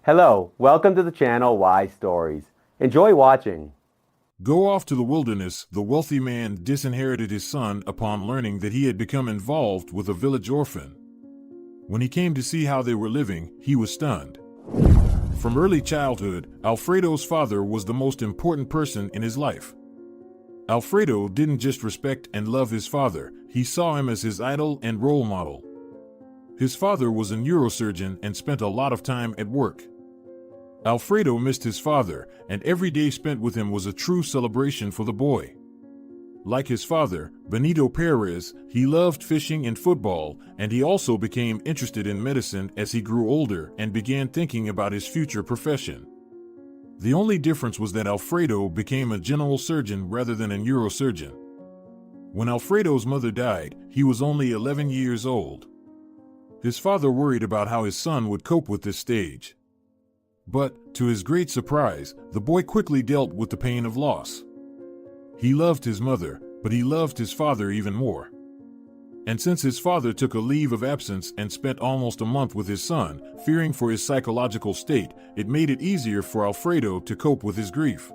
Hello, welcome to the channel Why Stories. Enjoy watching. Go off to the wilderness. The wealthy man disinherited his son upon learning that he had become involved with a village orphan. When he came to see how they were living, he was stunned. From early childhood, Alfredo's father was the most important person in his life. Alfredo didn't just respect and love his father, he saw him as his idol and role model. His father was a neurosurgeon and spent a lot of time at work. Alfredo missed his father, and every day spent with him was a true celebration for the boy. Like his father, Benito Perez, he loved fishing and football, and he also became interested in medicine as he grew older and began thinking about his future profession. The only difference was that Alfredo became a general surgeon rather than a neurosurgeon. When Alfredo's mother died, he was only 11 years old. His father worried about how his son would cope with this stage. But, to his great surprise, the boy quickly dealt with the pain of loss. He loved his mother, but he loved his father even more. And since his father took a leave of absence and spent almost a month with his son, fearing for his psychological state, it made it easier for Alfredo to cope with his grief.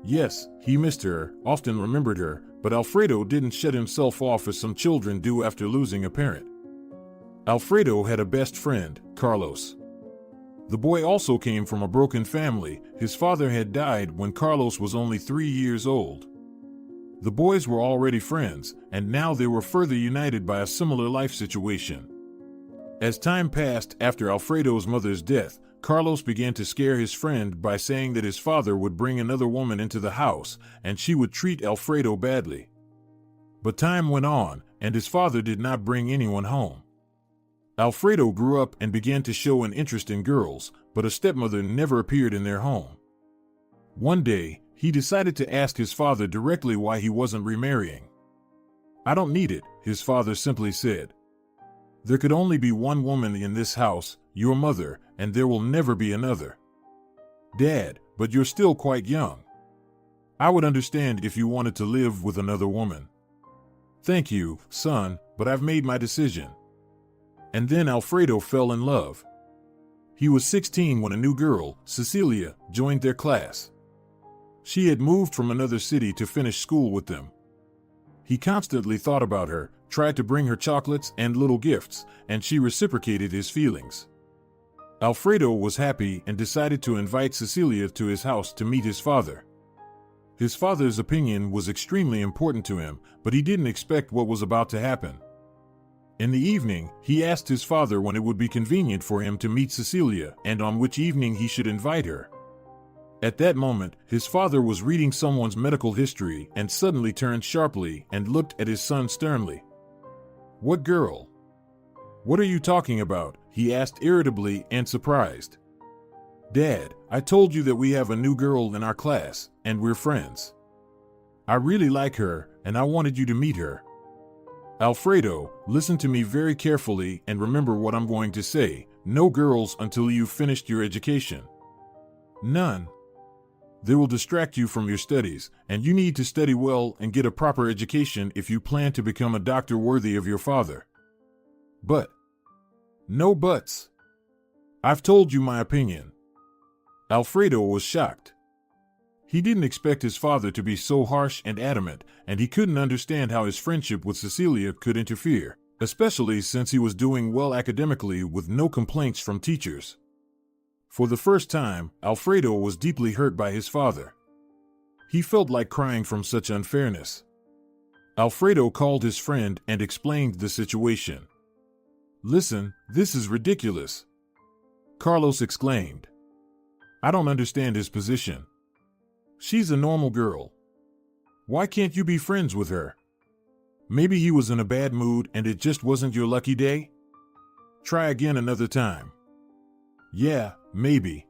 Yes, he missed her, often remembered her, but Alfredo didn't shut himself off as some children do after losing a parent. Alfredo had a best friend, Carlos. The boy also came from a broken family. His father had died when Carlos was only 3 years old. The boys were already friends, and now they were further united by a similar life situation. As time passed after Alfredo's mother's death, Carlos began to scare his friend by saying that his father would bring another woman into the house, and she would treat Alfredo badly. But time went on, and his father did not bring anyone home. Alfredo grew up and began to show an interest in girls, but a stepmother never appeared in their home. One day, he decided to ask his father directly why he wasn't remarrying. "I don't need it," his father simply said. "There could only be one woman in this house, your mother, and there will never be another." "Dad, but you're still quite young. I would understand if you wanted to live with another woman." "Thank you, son, but I've made my decision." And then Alfredo fell in love. He was 16 when a new girl, Cecilia, joined their class. She had moved from another city to finish school with them. He constantly thought about her, tried to bring her chocolates and little gifts, and she reciprocated his feelings. Alfredo was happy and decided to invite Cecilia to his house to meet his father. His father's opinion was extremely important to him, but he didn't expect what was about to happen. In the evening, he asked his father when it would be convenient for him to meet Cecilia and on which evening he should invite her. At that moment, his father was reading someone's medical history and suddenly turned sharply and looked at his son sternly. "What girl? What are you talking about?" he asked irritably and surprised. "Dad, I told you that we have a new girl in our class, and we're friends. I really like her, and I wanted you to meet her." "Alfredo, listen to me very carefully and remember what I'm going to say. No girls until you've finished your education. None. They will distract you from your studies, and you need to study well and get a proper education if you plan to become a doctor worthy of your father." "But." "No buts. I've told you my opinion." Alfredo was shocked. He didn't expect his father to be so harsh and adamant, and he couldn't understand how his friendship with Cecilia could interfere, especially since he was doing well academically with no complaints from teachers. For the first time, Alfredo was deeply hurt by his father. He felt like crying from such unfairness. Alfredo called his friend and explained the situation. "Listen, this is ridiculous," Carlos exclaimed. "I don't understand his position. She's a normal girl. Why can't you be friends with her? Maybe he was in a bad mood and it just wasn't your lucky day? Try again another time." "Yeah, maybe.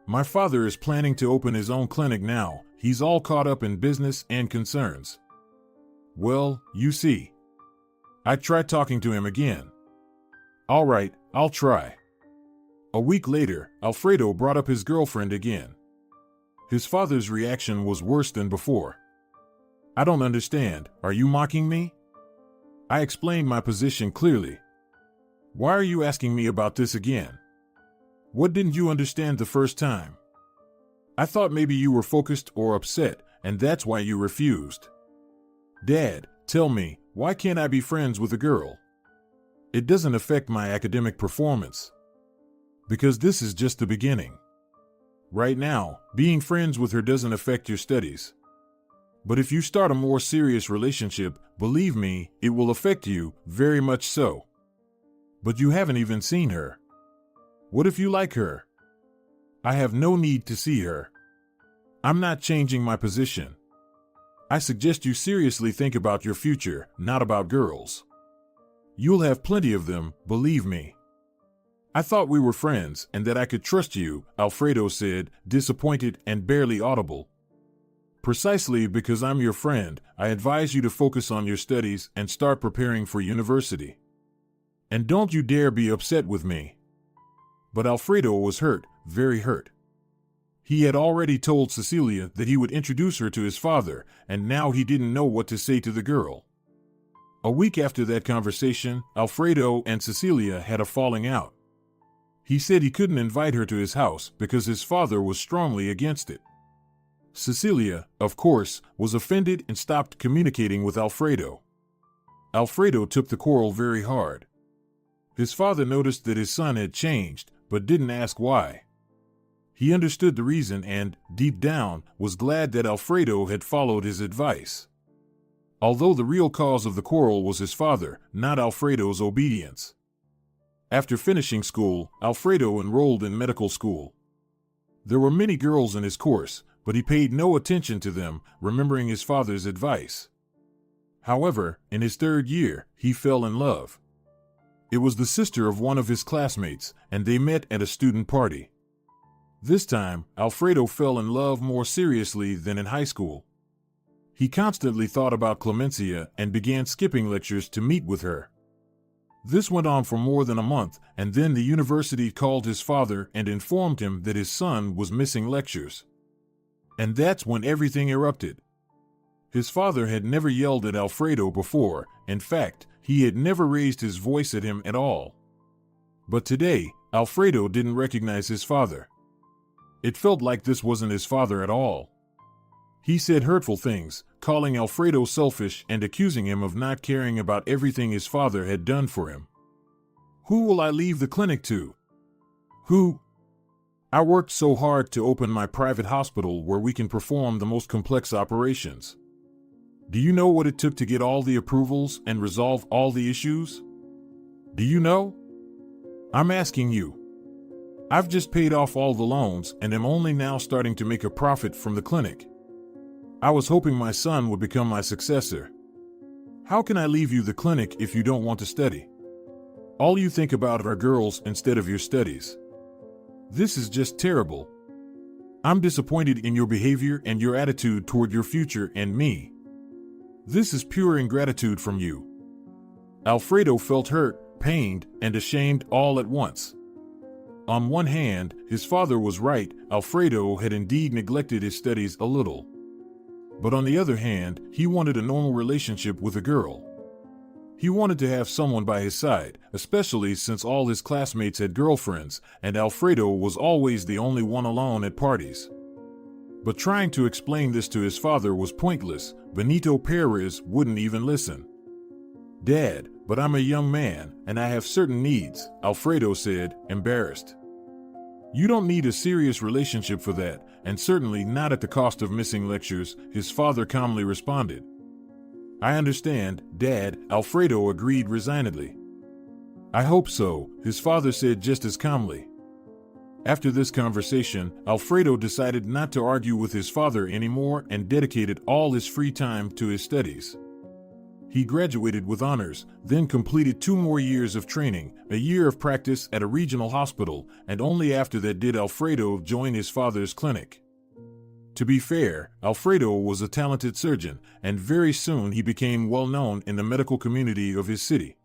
My father is planning to open his own clinic now. He's all caught up in business and concerns." "Well, you see. I tried talking to him again." "All right, I'll try." A week later, Alfredo brought up his girlfriend again. His father's reaction was worse than before. "I don't understand. Are you mocking me?" I explained my position clearly. "Why are you asking me about this again?" What didn't you understand the first time? I thought maybe you were focused or upset, and that's why you refused. Dad, tell me, why can't I be friends with a girl? It doesn't affect my academic performance. Because this is just the beginning. Right now, being friends with her doesn't affect your studies. But if you start a more serious relationship, believe me, it will affect you, very much so. But you haven't even seen her. What if you like her? I have no need to see her. I'm not changing my position. I suggest you seriously think about your future, not about girls. You'll have plenty of them, believe me. I thought we were friends and that I could trust you, Alfredo said, disappointed and barely audible. Precisely because I'm your friend, I advise you to focus on your studies and start preparing for university. And don't you dare be upset with me. But Alfredo was hurt, very hurt. He had already told Cecilia that he would introduce her to his father, and now he didn't know what to say to the girl. A week after that conversation, Alfredo and Cecilia had a falling out. He said he couldn't invite her to his house because his father was strongly against it. Cecilia, of course, was offended and stopped communicating with Alfredo. Alfredo took the quarrel very hard. His father noticed that his son had changed, but didn't ask why. He understood the reason and, deep down, was glad that Alfredo had followed his advice. Although the real cause of the quarrel was his father, not Alfredo's obedience. After finishing school, Alfredo enrolled in medical school. There were many girls in his course, but he paid no attention to them, remembering his father's advice. However, in his third year, he fell in love. It was the sister of one of his classmates, and they met at a student party. This time, Alfredo fell in love more seriously than in high school. He constantly thought about Clemencia and began skipping lectures to meet with her. This went on for more than a month, and then the university called his father and informed him that his son was missing lectures. And that's when everything erupted. His father had never yelled at Alfredo before. In fact, he had never raised his voice at him at all. But today, Alfredo didn't recognize his father. It felt like this wasn't his father at all. He said hurtful things, calling Alfredo selfish and accusing him of not caring about everything his father had done for him. Who will I leave the clinic to? Who? I worked so hard to open my private hospital where we can perform the most complex operations. Do you know what it took to get all the approvals and resolve all the issues? Do you know? I'm asking you. I've just paid off all the loans and am only now starting to make a profit from the clinic. I was hoping my son would become my successor. How can I leave you the clinic if you don't want to study? All you think about are girls instead of your studies. This is just terrible. I'm disappointed in your behavior and your attitude toward your future and me. This is pure ingratitude from you. Alfredo felt hurt, pained, and ashamed all at once. On one hand, his father was right, Alfredo had indeed neglected his studies a little. But on the other hand, he wanted a normal relationship with a girl. He wanted to have someone by his side, especially since all his classmates had girlfriends, and Alfredo was always the only one alone at parties. But trying to explain this to his father was pointless. Benito Perez wouldn't even listen. Dad, but I'm a young man, and I have certain needs, Alfredo said, embarrassed. You don't need a serious relationship for that, and certainly not at the cost of missing lectures, his father calmly responded. I understand, Dad, Alfredo agreed resignedly. I hope so, his father said just as calmly. After this conversation, Alfredo decided not to argue with his father anymore and dedicated all his free time to his studies. He graduated with honors, then completed 2 more years of training, a year of practice at a regional hospital, and only after that did Alfredo join his father's clinic. To be fair, Alfredo was a talented surgeon, and very soon he became well known in the medical community of his city.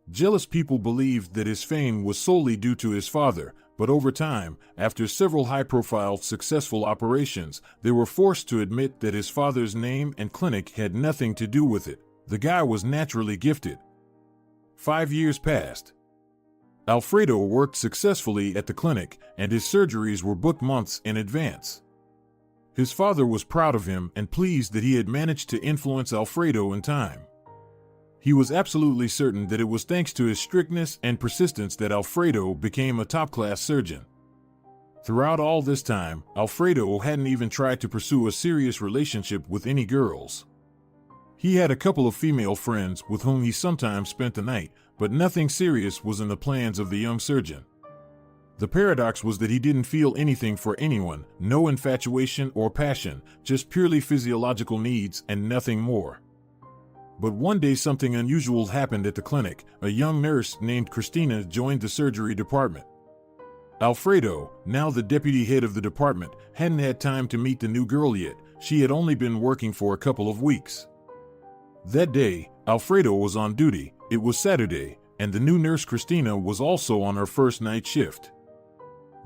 Jealous people believed that his fame was solely due to his father, but over time, after several high-profile successful operations, they were forced to admit that his father's name and clinic had nothing to do with it. The guy was naturally gifted. 5 years passed. Alfredo worked successfully at the clinic, and his surgeries were booked months in advance. His father was proud of him and pleased that he had managed to influence Alfredo in time. He was absolutely certain that it was thanks to his strictness and persistence that Alfredo became a top-class surgeon. Throughout all this time, Alfredo hadn't even tried to pursue a serious relationship with any girls. He had a couple of female friends with whom he sometimes spent the night, but nothing serious was in the plans of the young surgeon. The paradox was that he didn't feel anything for anyone, no infatuation or passion, just purely physiological needs and nothing more. But one day something unusual happened at the clinic. A young nurse named Christina joined the surgery department. Alfredo, now the deputy head of the department, hadn't had time to meet the new girl yet. She had only been working for a couple of weeks. That day, Alfredo was on duty. It was Saturday, and the new nurse Christina was also on her first night shift.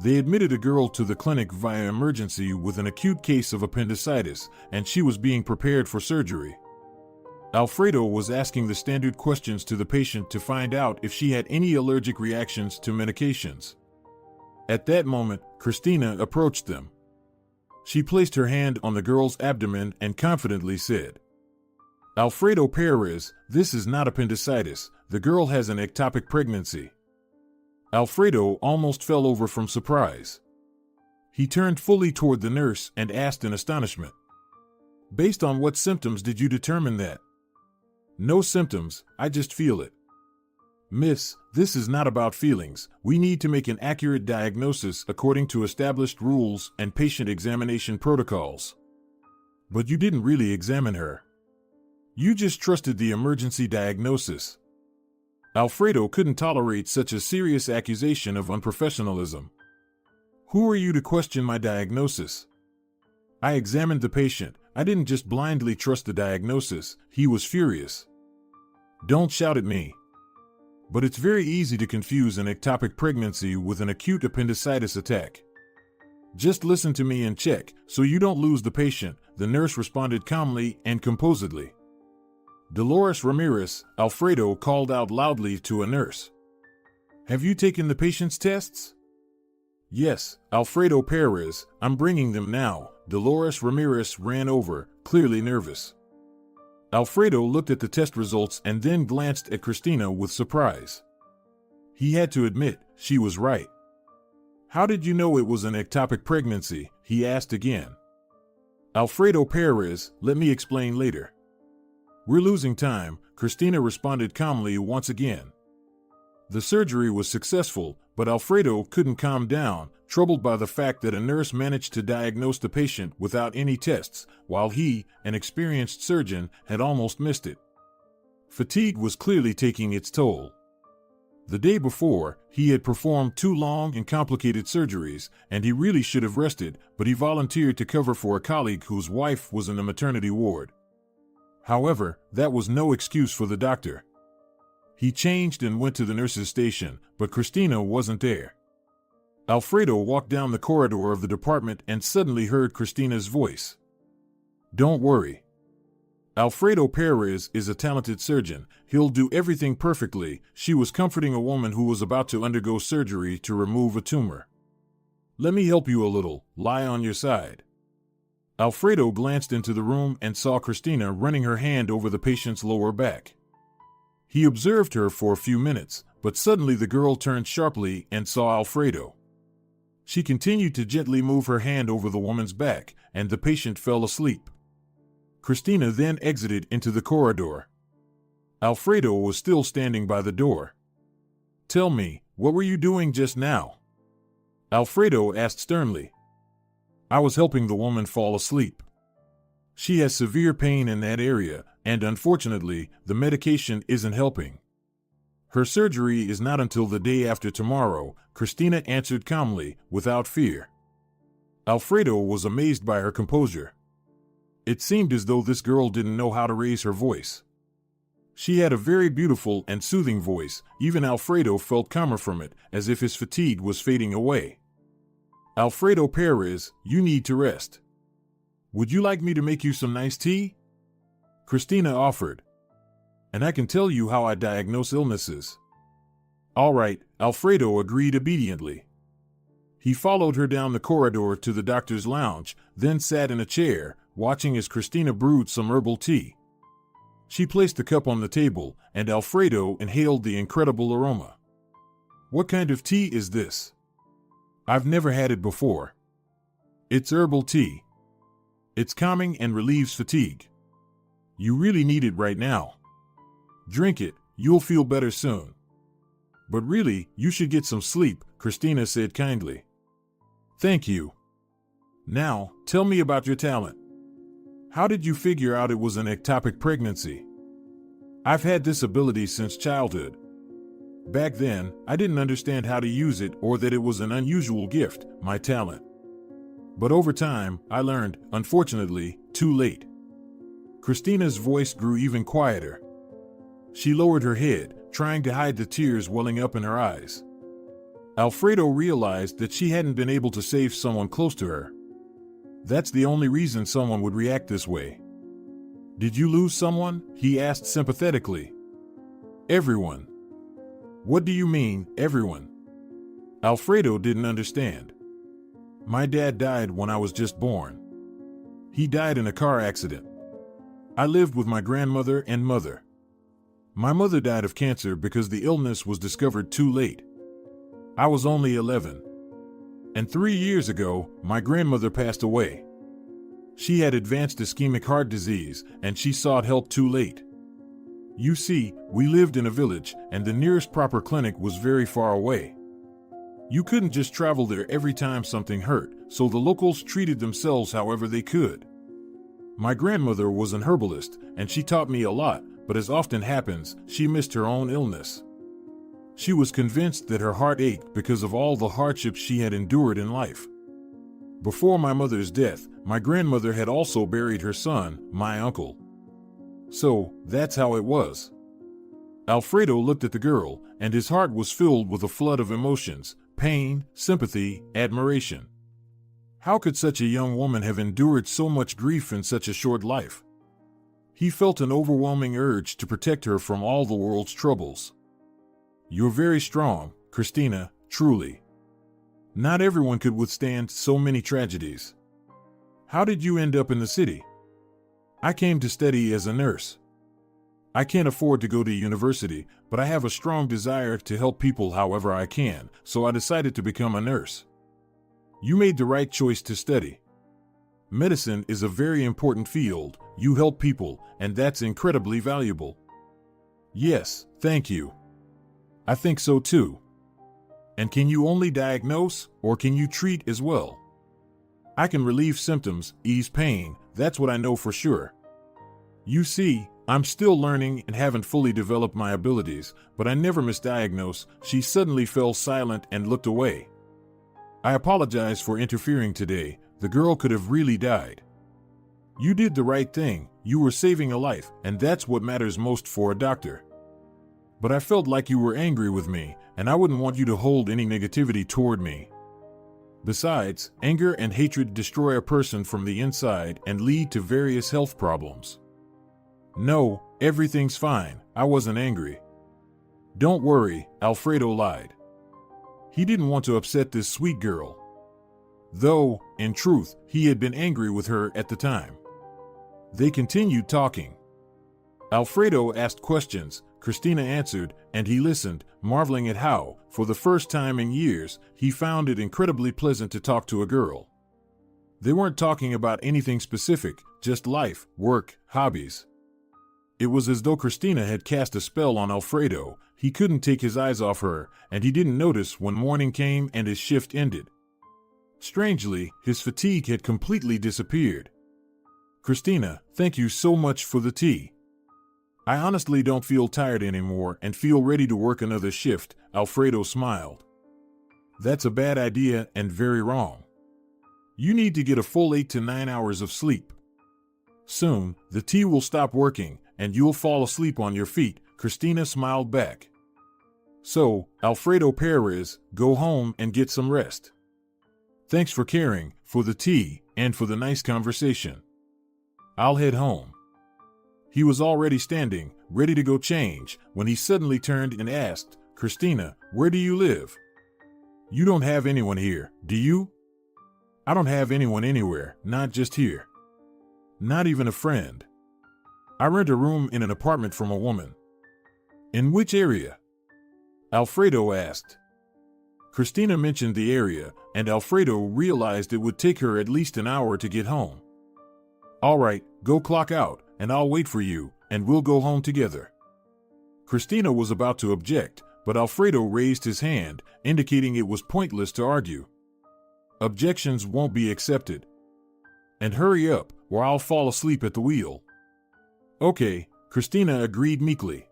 They admitted a girl to the clinic via emergency with an acute case of appendicitis, and she was being prepared for surgery. Alfredo was asking the standard questions to the patient to find out if she had any allergic reactions to medications. At that moment, Christina approached them. She placed her hand on the girl's abdomen and confidently said, "Alfredo Perez, this is not appendicitis. The girl has an ectopic pregnancy." Alfredo almost fell over from surprise. He turned fully toward the nurse and asked in astonishment, "Based on what symptoms did you determine that?" "No symptoms, I just feel it." "Miss, this is not about feelings. We need to make an accurate diagnosis according to established rules and patient examination protocols." "But you didn't really examine her. You just trusted the emergency diagnosis." Alfredo couldn't tolerate such a serious accusation of unprofessionalism. "Who are you to question my diagnosis? I examined the patient. I didn't just blindly trust the diagnosis." He was furious. "Don't shout at me. But it's very easy to confuse an ectopic pregnancy with an acute appendicitis attack. Just listen to me and check, so you don't lose the patient," the nurse responded calmly and composedly. "Dolores Ramirez," Alfredo called out loudly to a nurse. "Have you taken the patient's tests?" "Yes, Alfredo Perez, I'm bringing them now." Dolores Ramirez ran over, clearly nervous. Alfredo looked at the test results and then glanced at Christina with surprise. He had to admit, she was right. "How did you know it was an ectopic pregnancy?" he asked again. "Alfredo Perez, let me explain later." "We're losing time," Christina responded calmly once again. The surgery was successful, but Alfredo couldn't calm down, troubled by the fact that a nurse managed to diagnose the patient without any tests, while he, an experienced surgeon, had almost missed it. Fatigue was clearly taking its toll. The day before, he had performed 2 long and complicated surgeries, and he really should have rested, but he volunteered to cover for a colleague whose wife was in the maternity ward. However, that was no excuse for the doctor. He changed and went to the nurse's station, but Christina wasn't there. Alfredo walked down the corridor of the department and suddenly heard Christina's voice. "Don't worry. Alfredo Perez is a talented surgeon. He'll do everything perfectly." She was comforting a woman who was about to undergo surgery to remove a tumor. "Let me help you a little. Lie on your side." Alfredo glanced into the room and saw Christina running her hand over the patient's lower back. He observed her for a few minutes, but suddenly the girl turned sharply and saw Alfredo. She continued to gently move her hand over the woman's back, and the patient fell asleep. Christina then exited into the corridor. Alfredo was still standing by the door. "Tell me, what were you doing just now?" Alfredo asked sternly. "I was helping the woman fall asleep. She has severe pain in that area, and unfortunately, the medication isn't helping. Her surgery is not until the day after tomorrow," Christina answered calmly, without fear. Alfredo was amazed by her composure. It seemed as though this girl didn't know how to raise her voice. She had a very beautiful and soothing voice. Even Alfredo felt calmer from it, as if his fatigue was fading away. "Alfredo Perez, you need to rest. Would you like me to make you some nice tea?" Christina offered. "And I can tell you how I diagnose illnesses." "All right, Alfredo agreed obediently. He followed her down the corridor to the doctor's lounge, then sat in a chair, watching as Christina brewed some herbal tea. She placed the cup on the table, and Alfredo inhaled the incredible aroma. "What kind of tea is this? I've never had it before." "It's herbal tea. It's calming and relieves fatigue. You really need it right now. Drink it, you'll feel better soon." "But really, you should get some sleep," Christina said kindly. "Thank you. Now, tell me about your talent. How did you figure out it was an ectopic pregnancy?" "I've had this ability since childhood. Back then, I didn't understand how to use it or that it was an unusual gift, my talent. But over time, I learned, unfortunately, too late." Christina's voice grew even quieter. She lowered her head, trying to hide the tears welling up in her eyes. Alfredo realized that she hadn't been able to save someone close to her. That's the only reason someone would react this way. "Did you lose someone?" he asked sympathetically. "Everyone." "What do you mean, everyone?" Alfredo didn't understand. "My dad died when I was just born. He died in a car accident. I lived with my grandmother and mother. My mother died of cancer because the illness was discovered too late. I was only 11. And 3 years ago, my grandmother passed away. She had advanced ischemic heart disease, and she sought help too late. You see, we lived in a village, and the nearest proper clinic was very far away. You couldn't just travel there every time something hurt, so the locals treated themselves however they could. My grandmother was an herbalist, and she taught me a lot, but as often happens, she missed her own illness. She was convinced that her heart ached because of all the hardships she had endured in life. Before my mother's death, my grandmother had also buried her son, my uncle. So, that's how it was." Alfredo looked at the girl, and his heart was filled with a flood of emotions: pain, sympathy, admiration. How could such a young woman have endured so much grief in such a short life? He felt an overwhelming urge to protect her from all the world's troubles. "You're very strong, Christina, truly. Not everyone could withstand so many tragedies. How did you end up in the city?" "I came to study as a nurse. I can't afford to go to university, but I have a strong desire to help people however I can, so I decided to become a nurse." "You made the right choice to study. Medicine is a very important field. You help people, and that's incredibly valuable." "Yes, thank you. I think so too. And can you only diagnose, or can you treat as well?" "I can relieve symptoms, ease pain, that's what I know for sure. You see, I'm still learning and haven't fully developed my abilities, but I never misdiagnose." She suddenly fell silent and looked away. "I apologize for interfering today. The girl could have really died. You did the right thing. You were saving a life, and that's what matters most for a doctor. But I felt like you were angry with me, and I wouldn't want you to hold any negativity toward me. Besides, anger and hatred destroy a person from the inside and lead to various health problems." "No, everything's fine. I wasn't angry." "Don't worry," Alfredo lied. He didn't want to upset this sweet girl. Though, in truth, he had been angry with her at the time. They continued talking. Alfredo asked questions, Christina answered, and he listened, marveling at how, for the first time in years, he found it incredibly pleasant to talk to a girl. They weren't talking about anything specific, just life, work, hobbies. It was as though Christina had cast a spell on Alfredo. He couldn't take his eyes off her, and he didn't notice when morning came and his shift ended. Strangely, his fatigue had completely disappeared. "Christina, thank you so much for the tea. I honestly don't feel tired anymore and feel ready to work another shift," Alfredo smiled. "That's a bad idea and very wrong. You need to get a full 8 to 9 hours of sleep. Soon, the tea will stop working, and you'll fall asleep on your feet," Christina smiled back. "So, Alfredo Perez, go home and get some rest. Thanks for caring, for the tea, and for the nice conversation. I'll head home." He was already standing, ready to go change, when he suddenly turned and asked, Christina, where do you live? You don't have anyone here, do you? I don't have anyone anywhere, not just here. Not even a friend. I rent a room in an apartment from a woman. In which area? Alfredo asked. Christina mentioned the area, and Alfredo realized it would take her at least an hour to get home. All right, go clock out, and I'll wait for you, and we'll go home together. Christina was about to object, but Alfredo raised his hand, indicating it was pointless to argue. Objections won't be accepted. And hurry up, or I'll fall asleep at the wheel. Okay, Christina agreed meekly.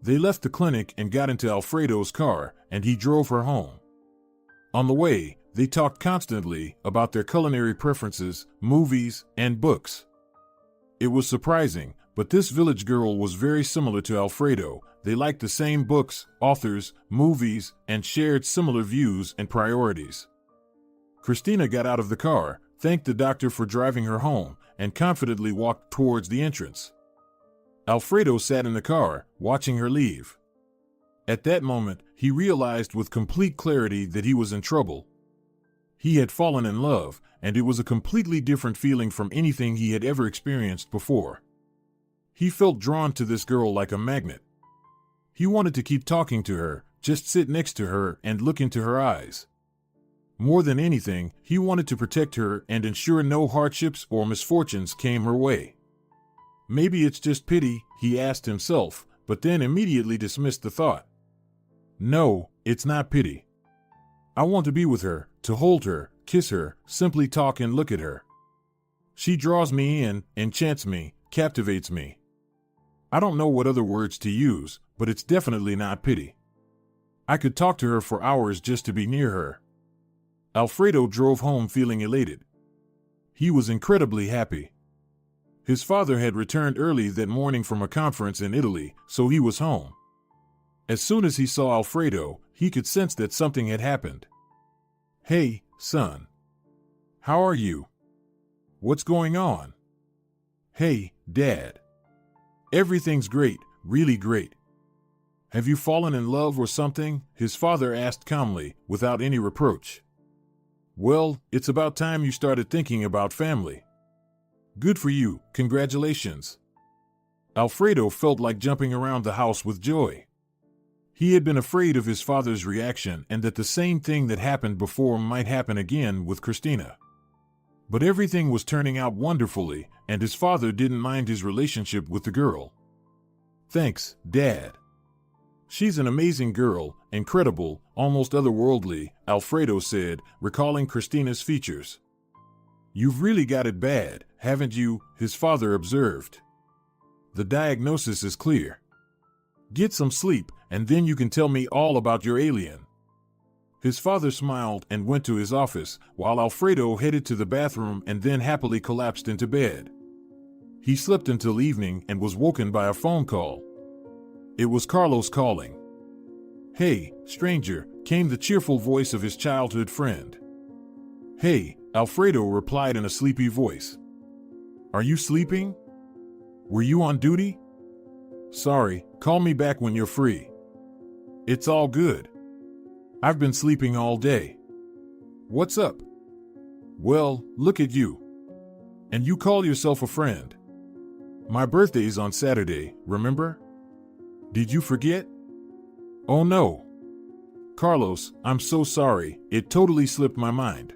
They left the clinic and got into Alfredo's car, and he drove her home. On the way, they talked constantly about their culinary preferences, movies, and books. It was surprising, but this village girl was very similar to Alfredo. They liked the same books, authors, movies, and shared similar views and priorities. Christina got out of the car, thanked the doctor for driving her home, and confidently walked towards the entrance. Alfredo sat in the car, watching her leave. At that moment, he realized with complete clarity that he was in trouble. He had fallen in love, and it was a completely different feeling from anything he had ever experienced before. He felt drawn to this girl like a magnet. He wanted to keep talking to her, just sit next to her and look into her eyes. More than anything, he wanted to protect her and ensure no hardships or misfortunes came her way. Maybe it's just pity, he asked himself, but then immediately dismissed the thought. No, it's not pity. I want to be with her, to hold her, kiss her, simply talk and look at her. She draws me in, enchants me, captivates me. I don't know what other words to use, but it's definitely not pity. I could talk to her for hours just to be near her. Alfredo drove home feeling elated. He was incredibly happy. His father had returned early that morning from a conference in Italy, so he was home. As soon as he saw Alfredo, he could sense that something had happened. Hey, son. How are you? What's going on? Hey, Dad. Everything's great, really great. Have you fallen in love or something? His father asked calmly, without any reproach. Well, it's about time you started thinking about family. Good for you, congratulations. Alfredo felt like jumping around the house with joy. He had been afraid of his father's reaction and that the same thing that happened before might happen again with Christina. But everything was turning out wonderfully, and his father didn't mind his relationship with the girl. Thanks, Dad. She's an amazing girl, incredible, almost otherworldly, Alfredo said, recalling Christina's features. You've really got it bad, haven't you? His father observed. The diagnosis is clear. Get some sleep, and then you can tell me all about your alien. His father smiled and went to his office, while Alfredo headed to the bathroom and then happily collapsed into bed. He slept until evening and was woken by a phone call. It was Carlos calling. Hey, stranger, came the cheerful voice of his childhood friend. Hey, Alfredo replied in a sleepy voice. Are you sleeping? Were you on duty? Sorry, call me back when you're free. It's all good. I've been sleeping all day. What's up? Well, look at you. And you call yourself a friend. My birthday's on Saturday, remember? Did you forget? Oh no. Carlos, I'm so sorry, it totally slipped my mind.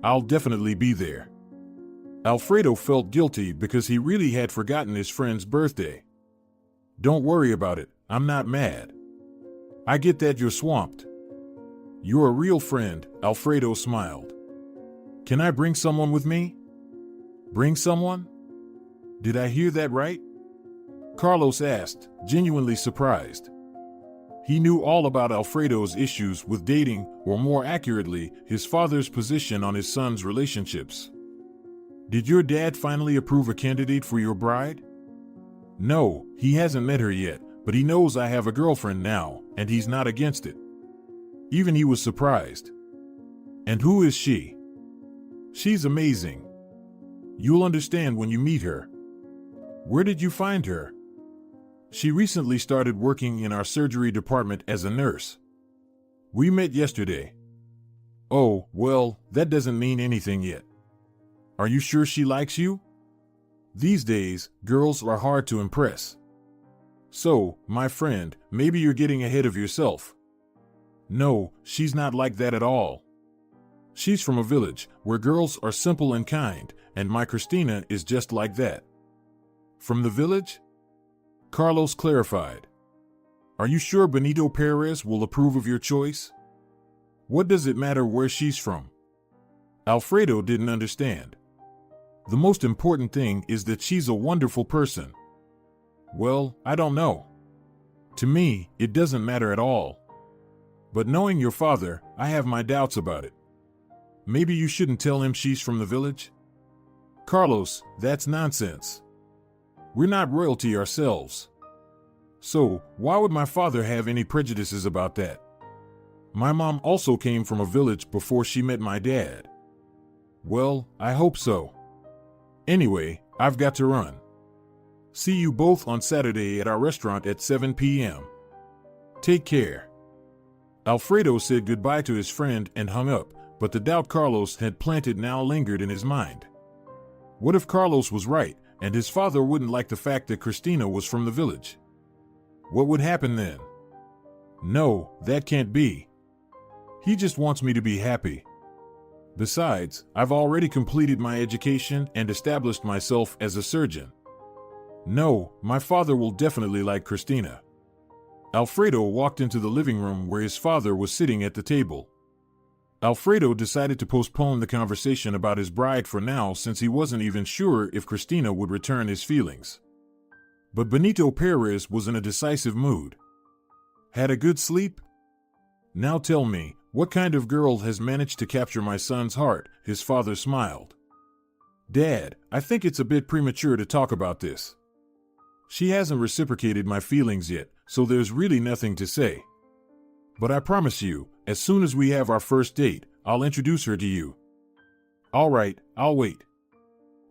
I'll definitely be there. Alfredo felt guilty because he really had forgotten his friend's birthday. Don't worry about it, I'm not mad. I get that you're swamped. You're a real friend, Alfredo smiled. Can I bring someone with me? Bring someone? Did I hear that right? Carlos asked, genuinely surprised. He knew all about Alfredo's issues with dating, or more accurately, his father's position on his son's relationships. Did your dad finally approve a candidate for your bride? No, he hasn't met her yet, but he knows I have a girlfriend now, and he's not against it. Even he was surprised. And who is she? She's amazing. You'll understand when you meet her. Where did you find her? She recently started working in our surgery department as a nurse. We met yesterday. Oh, well, that doesn't mean anything yet. Are you sure she likes you? These days, girls are hard to impress. So, my friend, maybe you're getting ahead of yourself. No, she's not like that at all. She's from a village where girls are simple and kind, and my Christina is just like that. From the village? Carlos clarified. Are you sure Benito Perez will approve of your choice? What does it matter where she's from? Alfredo didn't understand. The most important thing is that she's a wonderful person. Well, I don't know. To me, it doesn't matter at all. But knowing your father, I have my doubts about it. Maybe you shouldn't tell him she's from the village? Carlos, that's nonsense. We're not royalty ourselves. So, why would my father have any prejudices about that? My mom also came from a village before she met my dad. Well, I hope so. Anyway, I've got to run. See you both on Saturday at our restaurant at 7 p.m. Take care. Alfredo said goodbye to his friend and hung up, but the doubt Carlos had planted now lingered in his mind. What if Carlos was right, and his father wouldn't like the fact that Christina was from the village? What would happen then? No, that can't be. He just wants me to be happy. Besides, I've already completed my education and established myself as a surgeon. No, my father will definitely like Christina. Alfredo walked into the living room where his father was sitting at the table. Alfredo decided to postpone the conversation about his bride for now since he wasn't even sure if Christina would return his feelings. But Benito Perez was in a decisive mood. Had a good sleep? Now tell me, what kind of girl has managed to capture my son's heart? His father smiled. Dad, I think it's a bit premature to talk about this. She hasn't reciprocated my feelings yet, so there's really nothing to say. But I promise you, as soon as we have our first date, I'll introduce her to you. All right, I'll wait.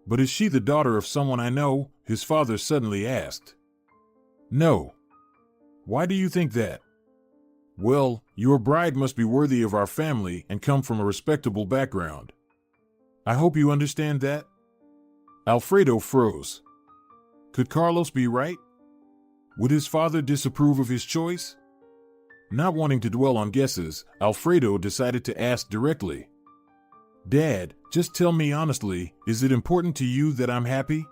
But is she the daughter of someone I know? His father suddenly asked. No. Why do you think that? Well, your bride must be worthy of our family and come from a respectable background. I hope you understand that. Alfredo froze. Could Carlos be right? Would his father disapprove of his choice? Not wanting to dwell on guesses, Alfredo decided to ask directly. Dad, just tell me honestly, is it important to you that I'm happy?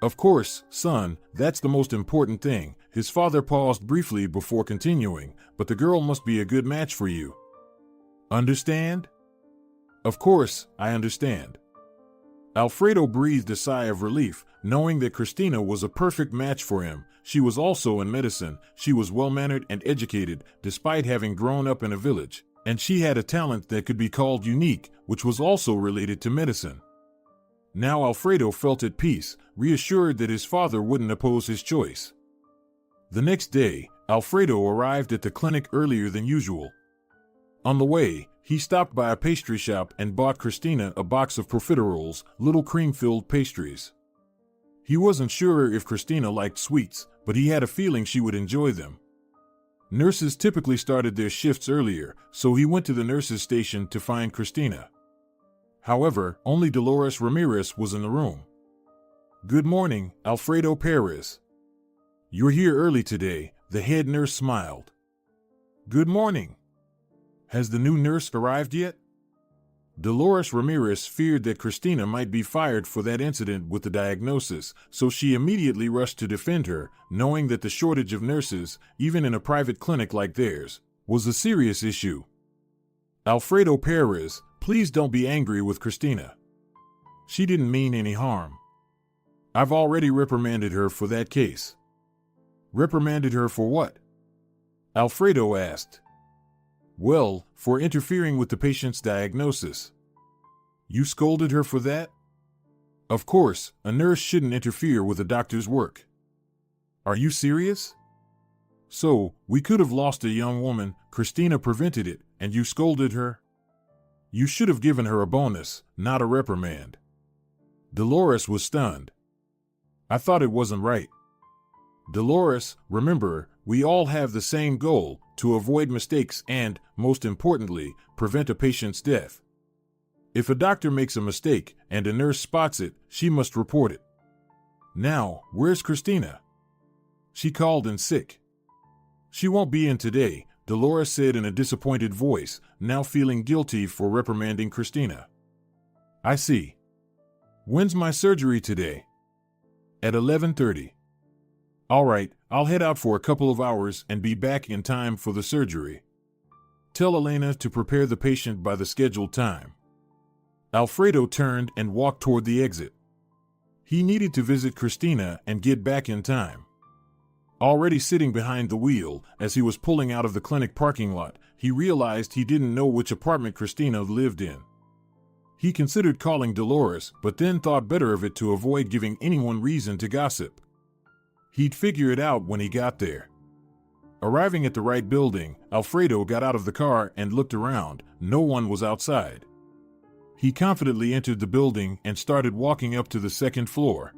Of course, son, that's the most important thing. His father paused briefly before continuing, but the girl must be a good match for you. Understand? Of course, I understand. Alfredo breathed a sigh of relief, knowing that Christina was a perfect match for him. She was also in medicine, she was well-mannered and educated, despite having grown up in a village, and she had a talent that could be called unique, which was also related to medicine. Now Alfredo felt at peace, reassured that his father wouldn't oppose his choice. The next day, Alfredo arrived at the clinic earlier than usual. On the way, he stopped by a pastry shop and bought Christina a box of profiteroles, little cream-filled pastries. He wasn't sure if Christina liked sweets, but he had a feeling she would enjoy them. Nurses typically started their shifts earlier, so he went to the nurses' station to find Christina. However, only Dolores Ramirez was in the room. Good morning, Alfredo Perez. You're here early today, the head nurse smiled. Good morning. Has the new nurse arrived yet? Dolores Ramirez feared that Christina might be fired for that incident with the diagnosis, so she immediately rushed to defend her, knowing that the shortage of nurses, even in a private clinic like theirs, was a serious issue. Alfredo Perez, please don't be angry with Christina. She didn't mean any harm. I've already reprimanded her for that case. Reprimanded her for what? Alfredo asked. Well, for interfering with the patient's diagnosis. You scolded her for that? Of course, a nurse shouldn't interfere with a doctor's work. Are you serious? So, we could have lost a young woman, Christina prevented it, and you scolded her? You should have given her a bonus, not a reprimand. Dolores was stunned. I thought it wasn't right. Dolores, remember, we all have the same goal, to avoid mistakes and, most importantly, prevent a patient's death. If a doctor makes a mistake and a nurse spots it, she must report it. Now, where's Christina? She called in sick. She won't be in today, Dolores said in a disappointed voice, now feeling guilty for reprimanding Christina. I see. When's my surgery today? At 11:30. All right, I'll head out for a couple of hours and be back in time for the surgery. Tell Elena to prepare the patient by the scheduled time. Alfredo turned and walked toward the exit. He needed to visit Christina and get back in time. Already sitting behind the wheel, as he was pulling out of the clinic parking lot, he realized he didn't know which apartment Christina lived in. He considered calling Dolores, but then thought better of it to avoid giving anyone reason to gossip. He'd figure it out when he got there. Arriving at the right building, Alfredo got out of the car and looked around. No one was outside. He confidently entered the building and started walking up to the second floor.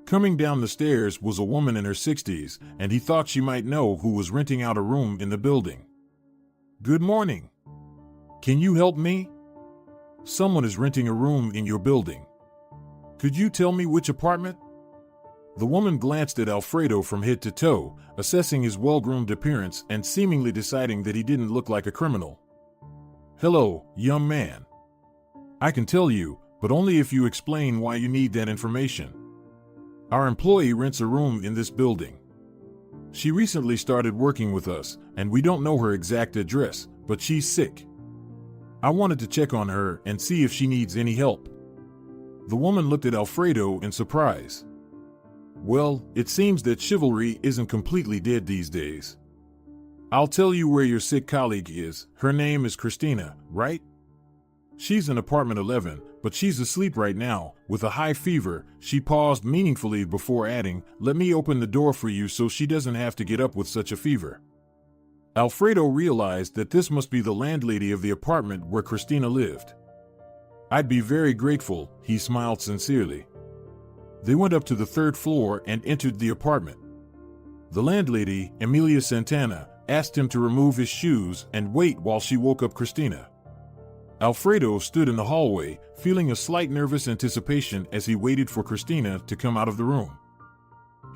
Coming down the stairs was a woman in her 60s, and he thought she might know who was renting out a room in the building. Good morning. Can you help me? Someone is renting a room in your building. Could you tell me which apartment? The woman glanced at Alfredo from head to toe, assessing his well-groomed appearance and seemingly deciding that he didn't look like a criminal. Hello, young man. I can tell you, but only if you explain why you need that information. Our employee rents a room in this building. She recently started working with us, and we don't know her exact address, but she's sick. I wanted to check on her and see if she needs any help. The woman looked at Alfredo in surprise. Well, it seems that chivalry isn't completely dead these days. I'll tell you where your sick colleague is. Her name is Christina, right? She's in apartment 11, but she's asleep right now, with a high fever. She paused meaningfully before adding, let me open the door for you so she doesn't have to get up with such a fever. Alfredo realized that this must be the landlady of the apartment where Christina lived. I'd be very grateful, he smiled sincerely. They went up to the third floor and entered the apartment. The landlady, Emilia Santana, asked him to remove his shoes and wait while she woke up Christina. Alfredo stood in the hallway, feeling a slight nervous anticipation as he waited for Christina to come out of the room.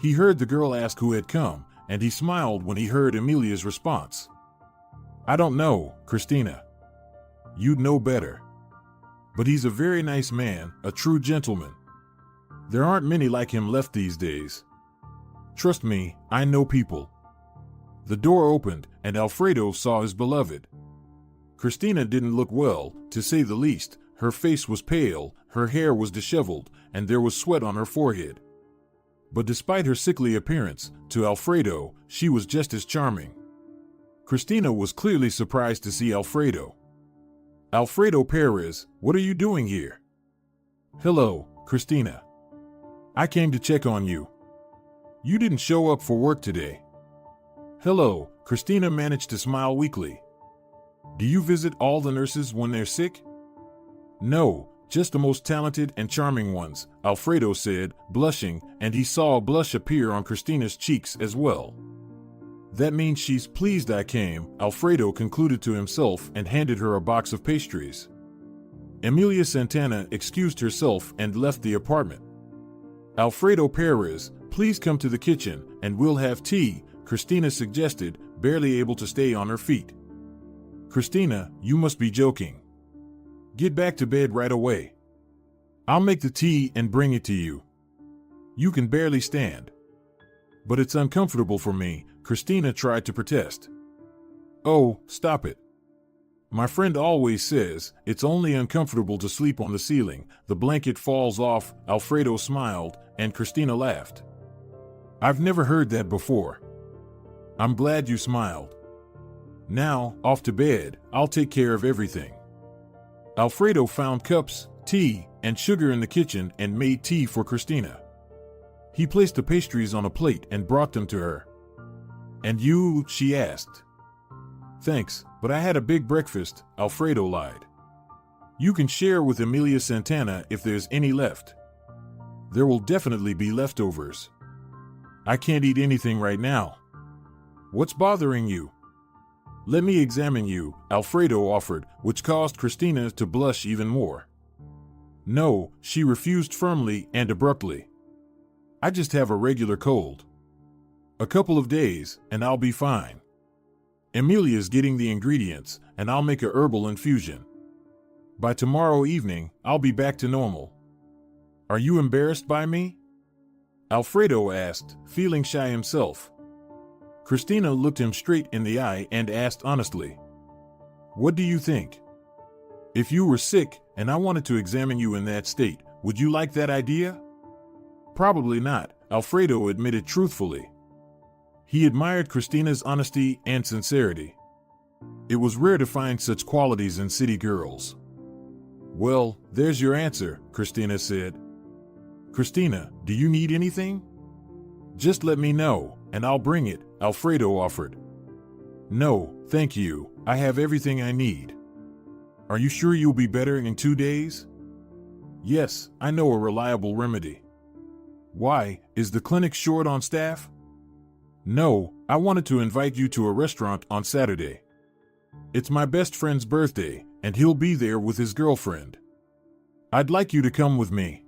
He heard the girl ask who had come, and he smiled when he heard Emilia's response. I don't know, Christina. You'd know better. But he's a very nice man, a true gentleman. There aren't many like him left these days. Trust me, I know people. The door opened, and Alfredo saw his beloved. Christina didn't look well, to say the least. Her face was pale, her hair was disheveled, and there was sweat on her forehead. But despite her sickly appearance, to Alfredo, she was just as charming. Christina was clearly surprised to see Alfredo. Alfredo Perez, what are you doing here? Hello, Christina. I came to check on you. You didn't show up for work today. Hello, Christina managed to smile weakly. Do you visit all the nurses when they're sick? No, just the most talented and charming ones, Alfredo said, blushing, and he saw a blush appear on Christina's cheeks as well. That means she's pleased I came, Alfredo concluded to himself and handed her a box of pastries. Emilia Santana excused herself and left the apartment. Alfredo Perez, please come to the kitchen and we'll have tea, Christina suggested, barely able to stay on her feet. Christina, you must be joking. Get back to bed right away. I'll make the tea and bring it to you. You can barely stand. But it's uncomfortable for me, Christina tried to protest. Oh, stop it. My friend always says, it's only uncomfortable to sleep on the ceiling. The blanket falls off, Alfredo smiled, and Christina laughed. I've never heard that before. I'm glad you smiled. Now, off to bed, I'll take care of everything. Alfredo found cups, tea, and sugar in the kitchen and made tea for Christina. He placed the pastries on a plate and brought them to her. And you, she asked. Thanks, but I had a big breakfast, Alfredo lied. You can share with Emilia Santana if there's any left. There will definitely be leftovers. I can't eat anything right now. What's bothering you? Let me examine you, Alfredo offered, which caused Christina to blush even more. No, she refused firmly and abruptly. I just have a regular cold. A couple of days, and I'll be fine. Emilia's getting the ingredients, and I'll make a herbal infusion. By tomorrow evening, I'll be back to normal. Are you embarrassed by me? Alfredo asked, feeling shy himself. Christina looked him straight in the eye and asked honestly, "What do you think? If you were sick and I wanted to examine you in that state, would you like that idea?" Probably not, Alfredo admitted truthfully. He admired Christina's honesty and sincerity. It was rare to find such qualities in city girls. Well, there's your answer, Christina said. Christina, do you need anything? Just let me know, and I'll bring it, Alfredo offered. No, thank you, I have everything I need. Are you sure you'll be better in 2 days? Yes, I know a reliable remedy. Why, is the clinic short on staff? No, I wanted to invite you to a restaurant on Saturday. It's my best friend's birthday, and he'll be there with his girlfriend. I'd like you to come with me.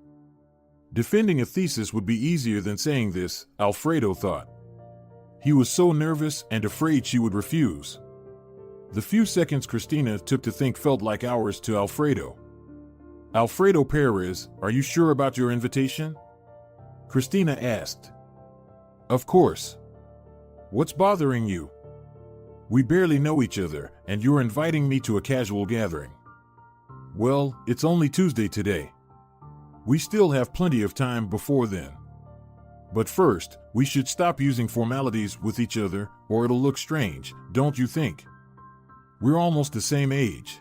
Defending a thesis would be easier than saying this, Alfredo thought. He was so nervous and afraid she would refuse. The few seconds Christina took to think felt like hours to Alfredo. Alfredo Perez, are you sure about your invitation? Christina asked. Of course. What's bothering you? We barely know each other, and you're inviting me to a casual gathering. Well, it's only Tuesday today. We still have plenty of time before then. But first, we should stop using formalities with each other, or it'll look strange, don't you think? We're almost the same age.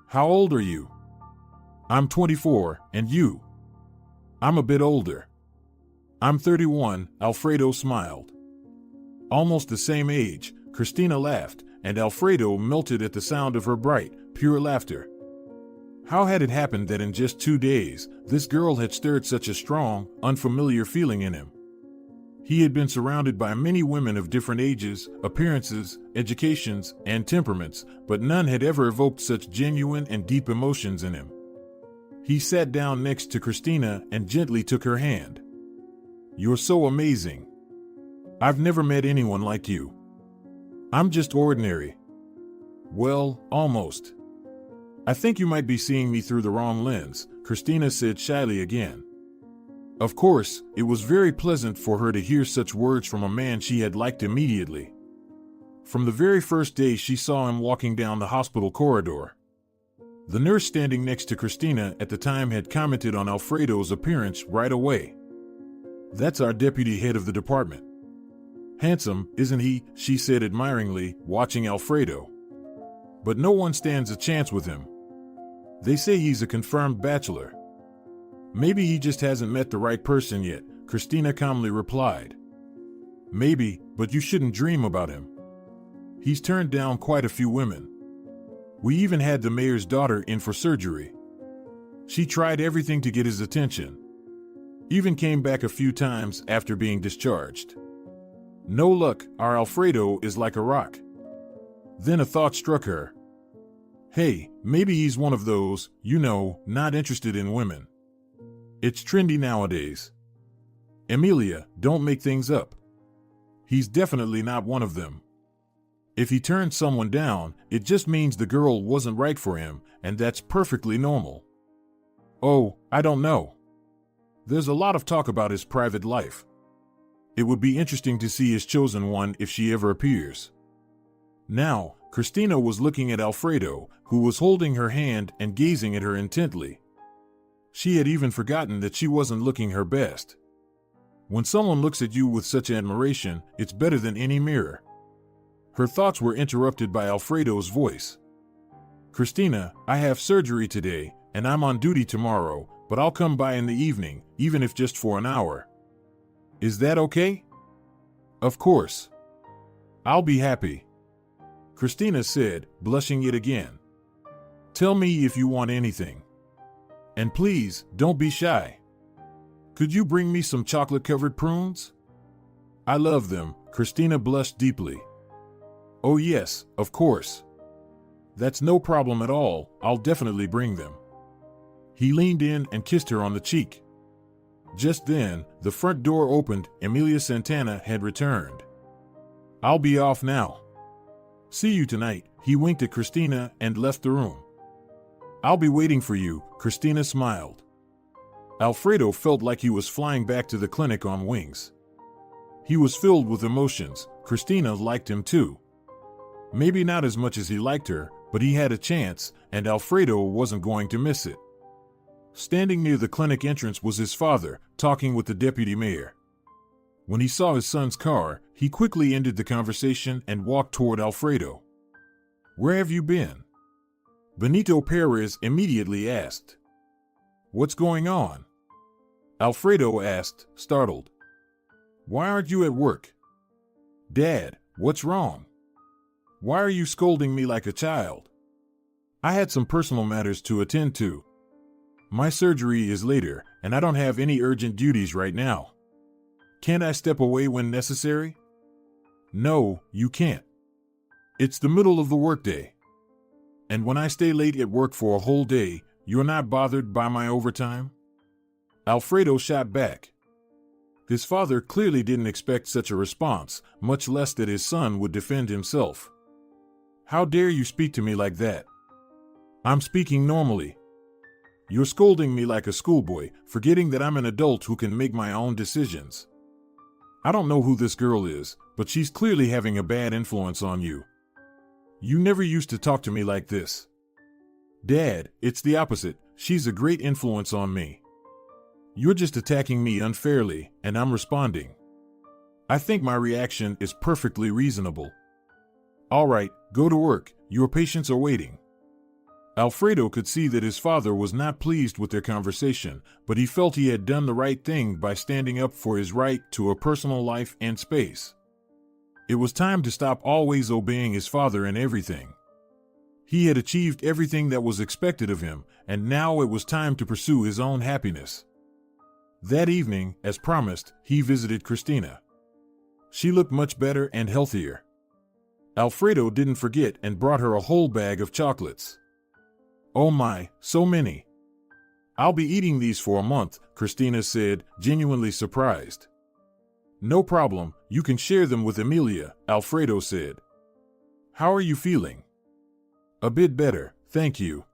How old are you? I'm 24, and you? I'm a bit older. I'm 31, Alfredo smiled. Almost the same age, Christina laughed, and Alfredo melted at the sound of her bright, pure laughter. How had it happened that in just 2 days, this girl had stirred such a strong, unfamiliar feeling in him? He had been surrounded by many women of different ages, appearances, educations, and temperaments, but none had ever evoked such genuine and deep emotions in him. He sat down next to Christina and gently took her hand. You're so amazing. I've never met anyone like you. I'm just ordinary. Well, almost. I think you might be seeing me through the wrong lens, Christina said shyly again. Of course, it was very pleasant for her to hear such words from a man she had liked immediately. From the very first day she saw him walking down the hospital corridor. The nurse standing next to Christina at the time had commented on Alfredo's appearance right away. That's our deputy head of the department. Handsome, isn't he? She said admiringly, watching Alfredo. But no one stands a chance with him. They say he's a confirmed bachelor. Maybe he just hasn't met the right person yet, Christina calmly replied. Maybe, but you shouldn't dream about him. He's turned down quite a few women. We even had the mayor's daughter in for surgery. She tried everything to get his attention. Even came back a few times after being discharged. No luck, our Alfredo is like a rock. Then a thought struck her. Hey, maybe he's one of those, not interested in women. It's trendy nowadays. Emilia, don't make things up. He's definitely not one of them. If he turned someone down, it just means the girl wasn't right for him, and that's perfectly normal. Oh, I don't know. There's a lot of talk about his private life. It would be interesting to see his chosen one if she ever appears. Now, Christina was looking at Alfredo, who was holding her hand and gazing at her intently. She had even forgotten that she wasn't looking her best. When someone looks at you with such admiration, it's better than any mirror. Her thoughts were interrupted by Alfredo's voice. Christina, I have surgery today, and I'm on duty tomorrow, but I'll come by in the evening, even if just for an hour. Is that okay? Of course. I'll be happy. Christina said, blushing yet again. Tell me if you want anything. And please, don't be shy. Could you bring me some chocolate-covered prunes? I love them. Christina blushed deeply. Oh yes, of course. That's no problem at all. I'll definitely bring them. He leaned in and kissed her on the cheek. Just then, the front door opened. Emilia Santana had returned. I'll be off now. See you tonight. He winked at Christina and left the room. I'll be waiting for you, Christina smiled. Alfredo felt like he was flying back to the clinic on wings. He was filled with emotions. Christina liked him too. Maybe not as much as he liked her, but he had a chance, and Alfredo wasn't going to miss it. Standing near the clinic entrance was his father, talking with the deputy mayor. When he saw his son's car, he quickly ended the conversation and walked toward Alfredo. Where have you been? Benito Perez immediately asked. What's going on? Alfredo asked, startled. Why aren't you at work? Dad, what's wrong? Why are you scolding me like a child? I had some personal matters to attend to. My surgery is later, and I don't have any urgent duties right now. Can't I step away when necessary? No, you can't. It's the middle of the workday. And when I stay late at work for a whole day, you're not bothered by my overtime? Alfredo shot back. His father clearly didn't expect such a response, much less that his son would defend himself. How dare you speak to me like that? I'm speaking normally. You're scolding me like a schoolboy, forgetting that I'm an adult who can make my own decisions. I don't know who this girl is, but she's clearly having a bad influence on you. You never used to talk to me like this. Dad, it's the opposite. She's a great influence on me. You're just attacking me unfairly, and I'm responding. I think my reaction is perfectly reasonable. All right, go to work. Your patients are waiting. Alfredo could see that his father was not pleased with their conversation, but he felt he had done the right thing by standing up for his right to a personal life and space. It was time to stop always obeying his father in everything. He had achieved everything that was expected of him, and now it was time to pursue his own happiness. That evening, as promised, he visited Christina. She looked much better and healthier. Alfredo didn't forget and brought her a whole bag of chocolates. Oh my, so many. I'll be eating these for a month, Christina said, genuinely surprised. No problem, you can share them with Emilia, Alfredo said. How are you feeling? A bit better, thank you.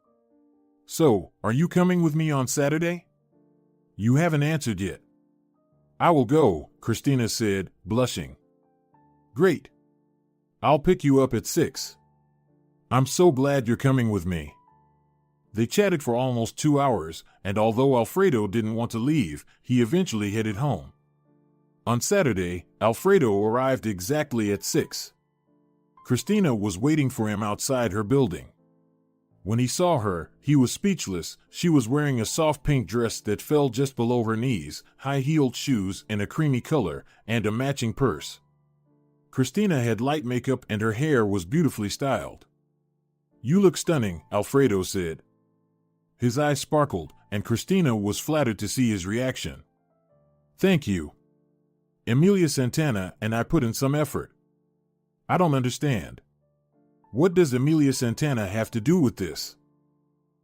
So, are you coming with me on Saturday? You haven't answered yet. I will go, Christina said, blushing. Great. I'll pick you up at 6. I'm so glad you're coming with me. They chatted for almost 2 hours, and although Alfredo didn't want to leave, he eventually headed home. On Saturday, Alfredo arrived exactly at 6. Christina was waiting for him outside her building. When he saw her, he was speechless. She was wearing a soft pink dress that fell just below her knees, high-heeled shoes in a creamy color, and a matching purse. Christina had light makeup and her hair was beautifully styled. You look stunning, Alfredo said. His eyes sparkled, and Christina was flattered to see his reaction. Thank you. Emilia Santana and I put in some effort. I don't understand. What does Emilia Santana have to do with this?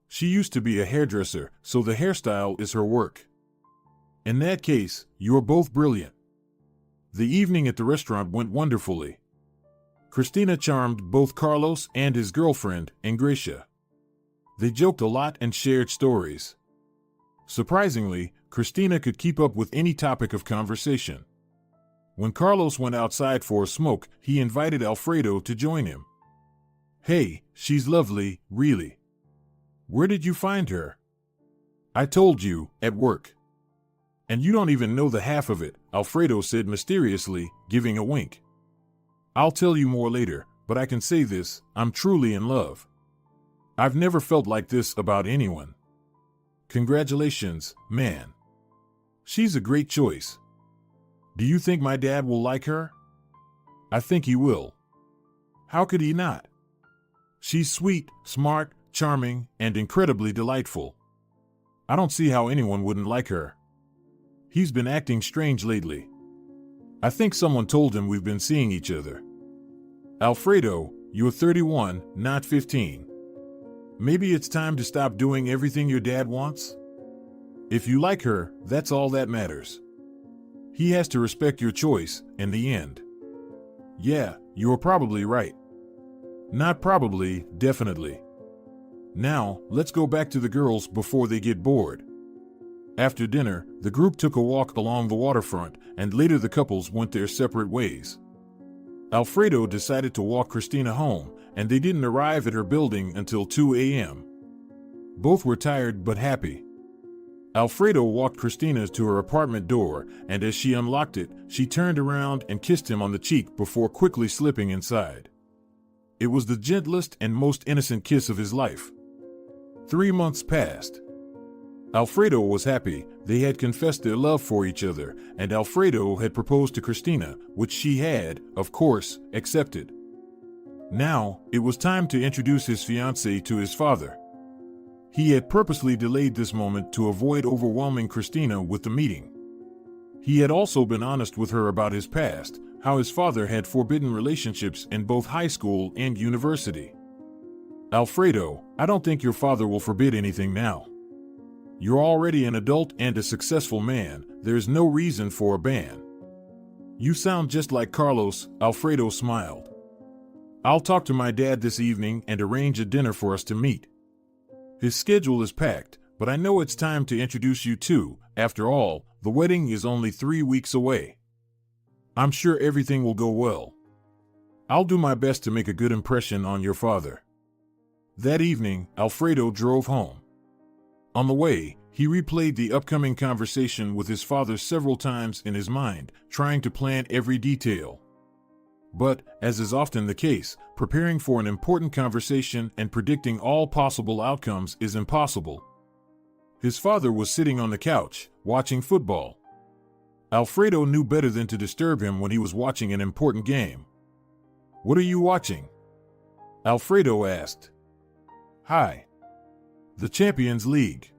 She used to be a hairdresser, so the hairstyle is her work. In that case, you're both brilliant. The evening at the restaurant went wonderfully. Christina charmed both Carlos and his girlfriend, Ingracia. They joked a lot and shared stories. Surprisingly, Christina could keep up with any topic of conversation. When Carlos went outside for a smoke, he invited Alfredo to join him. Hey, she's lovely, really. Where did you find her? I told you, at work. And you don't even know the half of it, Alfredo said mysteriously, giving a wink. I'll tell you more later, but I can say this, I'm truly in love. I've never felt like this about anyone. Congratulations, man. She's a great choice. Do you think my dad will like her? I think he will. How could he not? She's sweet, smart, charming, and incredibly delightful. I don't see how anyone wouldn't like her. He's been acting strange lately. I think someone told him we've been seeing each other. Alfredo, you're 31, not 15. Maybe it's time to stop doing everything your dad wants? If you like her, that's all that matters. He has to respect your choice, in the end. Yeah, you're probably right. Not probably, definitely. Now, let's go back to the girls before they get bored. After dinner, the group took a walk along the waterfront, and later the couples went their separate ways. Alfredo decided to walk Christina home, and they didn't arrive at her building until 2 a.m. Both were tired but happy. Alfredo walked Christina to her apartment door, and as she unlocked it, she turned around and kissed him on the cheek before quickly slipping inside. It was the gentlest and most innocent kiss of his life. 3 months passed. Alfredo was happy. They had confessed their love for each other, and Alfredo had proposed to Christina, which she had, of course, accepted. Now, it was time to introduce his fiancée to his father. He had purposely delayed this moment to avoid overwhelming Christina with the meeting. He had also been honest with her about his past, how his father had forbidden relationships in both high school and university. Alfredo, I don't think your father will forbid anything now. You're already an adult and a successful man. There's no reason for a ban. You sound just like Carlos, Alfredo smiled. I'll talk to my dad this evening and arrange a dinner for us to meet. His schedule is packed, but I know it's time to introduce you too. After all, the wedding is only 3 weeks away. I'm sure everything will go well. I'll do my best to make a good impression on your father. That evening, Alfredo drove home. On the way, he replayed the upcoming conversation with his father several times in his mind, trying to plan every detail. But, as is often the case, preparing for an important conversation and predicting all possible outcomes is impossible. His father was sitting on the couch, watching football. Alfredo knew better than to disturb him when he was watching an important game. "What are you watching?" Alfredo asked. "Hi." "The Champions League."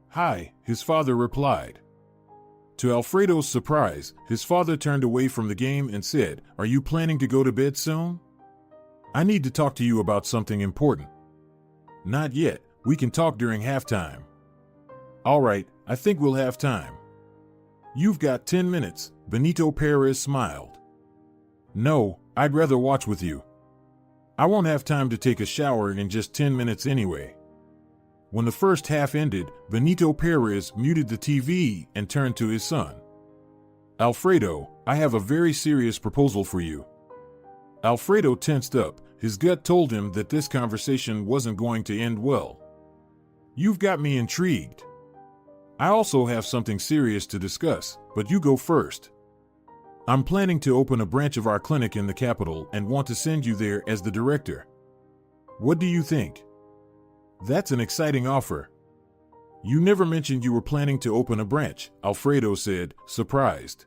"Hi," his father replied. To Alfredo's surprise, his father turned away from the game and said, "Are you planning to go to bed soon? I need to talk to you about something important." "Not yet, we can talk during halftime." "All right, I think we'll have time." "You've got 10 minutes, Benito Perez smiled. "No, I'd rather watch with you. I won't have time to take a shower in just 10 minutes anyway." When the first half ended, Benito Perez muted the TV and turned to his son. "Alfredo, I have a very serious proposal for you." Alfredo tensed up. His gut told him that this conversation wasn't going to end well. "You've got me intrigued. I also have something serious to discuss, but you go first. I'm planning to open a branch of our clinic in the capital and want to send you there as the director. What do you think?" "That's an exciting offer." "You never mentioned you were planning to open a branch," Alfredo said, surprised.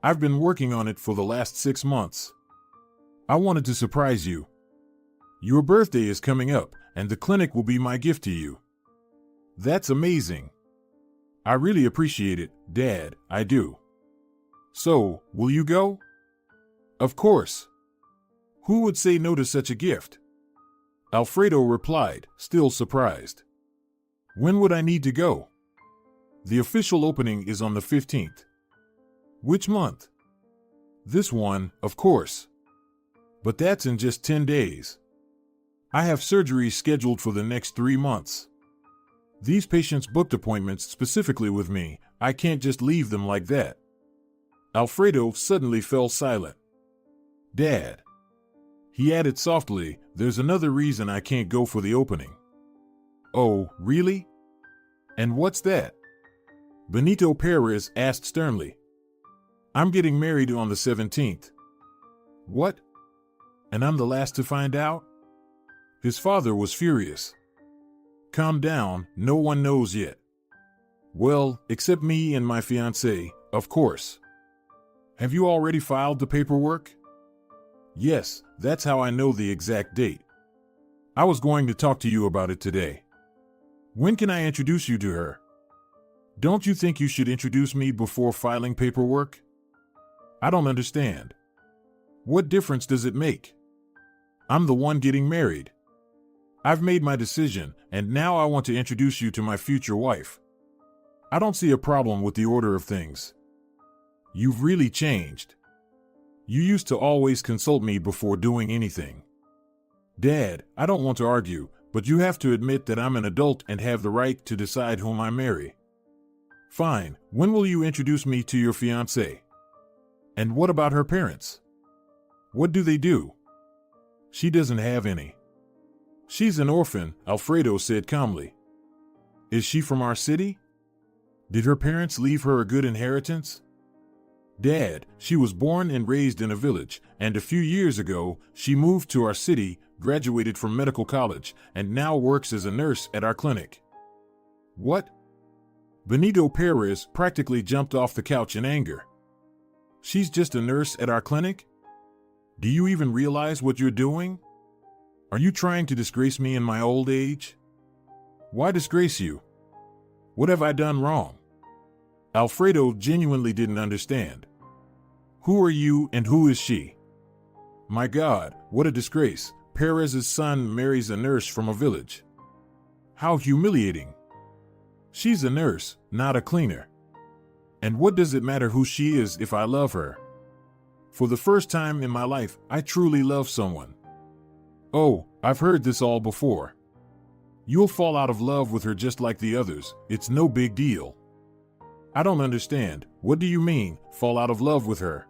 "I've been working on it for the last 6 months. I wanted to surprise you. Your birthday is coming up, and the clinic will be my gift to you." "That's amazing. I really appreciate it, Dad, I do." "So, will you go?" "Of course. Who would say no to such a gift?" Alfredo replied, still surprised. "When would I need to go?" "The official opening is on the 15th. "Which month?" "This one, of course. But that's in just 10 days. I have surgery scheduled for the next 3 months. These patients booked appointments specifically with me. I can't just leave them like that." Alfredo suddenly fell silent. "Dad," he added softly, "there's another reason I can't go for the opening." "Oh, really? And what's that?" Benito Perez asked sternly. "I'm getting married on the 17th. "What? And I'm the last to find out?" His father was furious. "Calm down, no one knows yet." "Well, except me and my fiancée, of course." "Have you already filed the paperwork?" "Yes, that's how I know the exact date. I was going to talk to you about it today." "When can I introduce you to her?" "Don't you think you should introduce me before filing paperwork?" I don't understand. What difference does it make? I'm the one getting married. I've made my decision, and now I want to introduce you to my future wife. I don't see a problem with the order of things. You've really changed. You used to always consult me before doing anything. Dad, I don't want to argue, but you have to admit that I'm an adult and have the right to decide whom I marry. Fine, when will you introduce me to your fiancée? And what about her parents? What do they do? She doesn't have any. She's an orphan, Alfredo said calmly. Is she from our city? Did her parents leave her a good inheritance? Dad, she was born and raised in a village, and a few years ago, she moved to our city, graduated from medical college, and now works as a nurse at our clinic. What? Benito Perez practically jumped off the couch in anger. She's just a nurse at our clinic? Do you even realize what you're doing? Are you trying to disgrace me in my old age? Why disgrace you? What have I done wrong? Alfredo genuinely didn't understand. Who are you and who is she? My God, what a disgrace. Perez's son marries a nurse from a village. How humiliating. She's a nurse, not a cleaner. And what does it matter who she is if I love her? For the first time in my life, I truly love someone. Oh, I've heard this all before. You'll fall out of love with her just like the others. It's no big deal. I don't understand. What do you mean, fall out of love with her?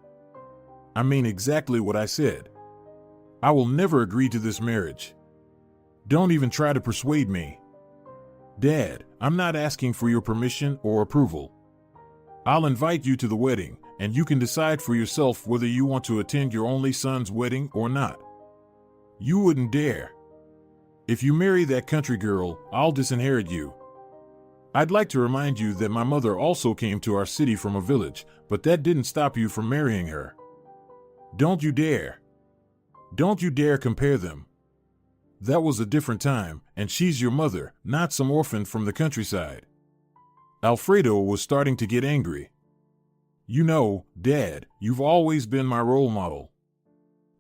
I mean exactly what I said. I will never agree to this marriage. Don't even try to persuade me. Dad, I'm not asking for your permission or approval. I'll invite you to the wedding, and you can decide for yourself whether you want to attend your only son's wedding or not. You wouldn't dare. If you marry that country girl, I'll disinherit you. I'd like to remind you that my mother also came to our city from a village, but that didn't stop you from marrying her. Don't you dare. Don't you dare compare them. That was a different time, and she's your mother, not some orphan from the countryside. Alfredo was starting to get angry. You know, Dad, you've always been my role model.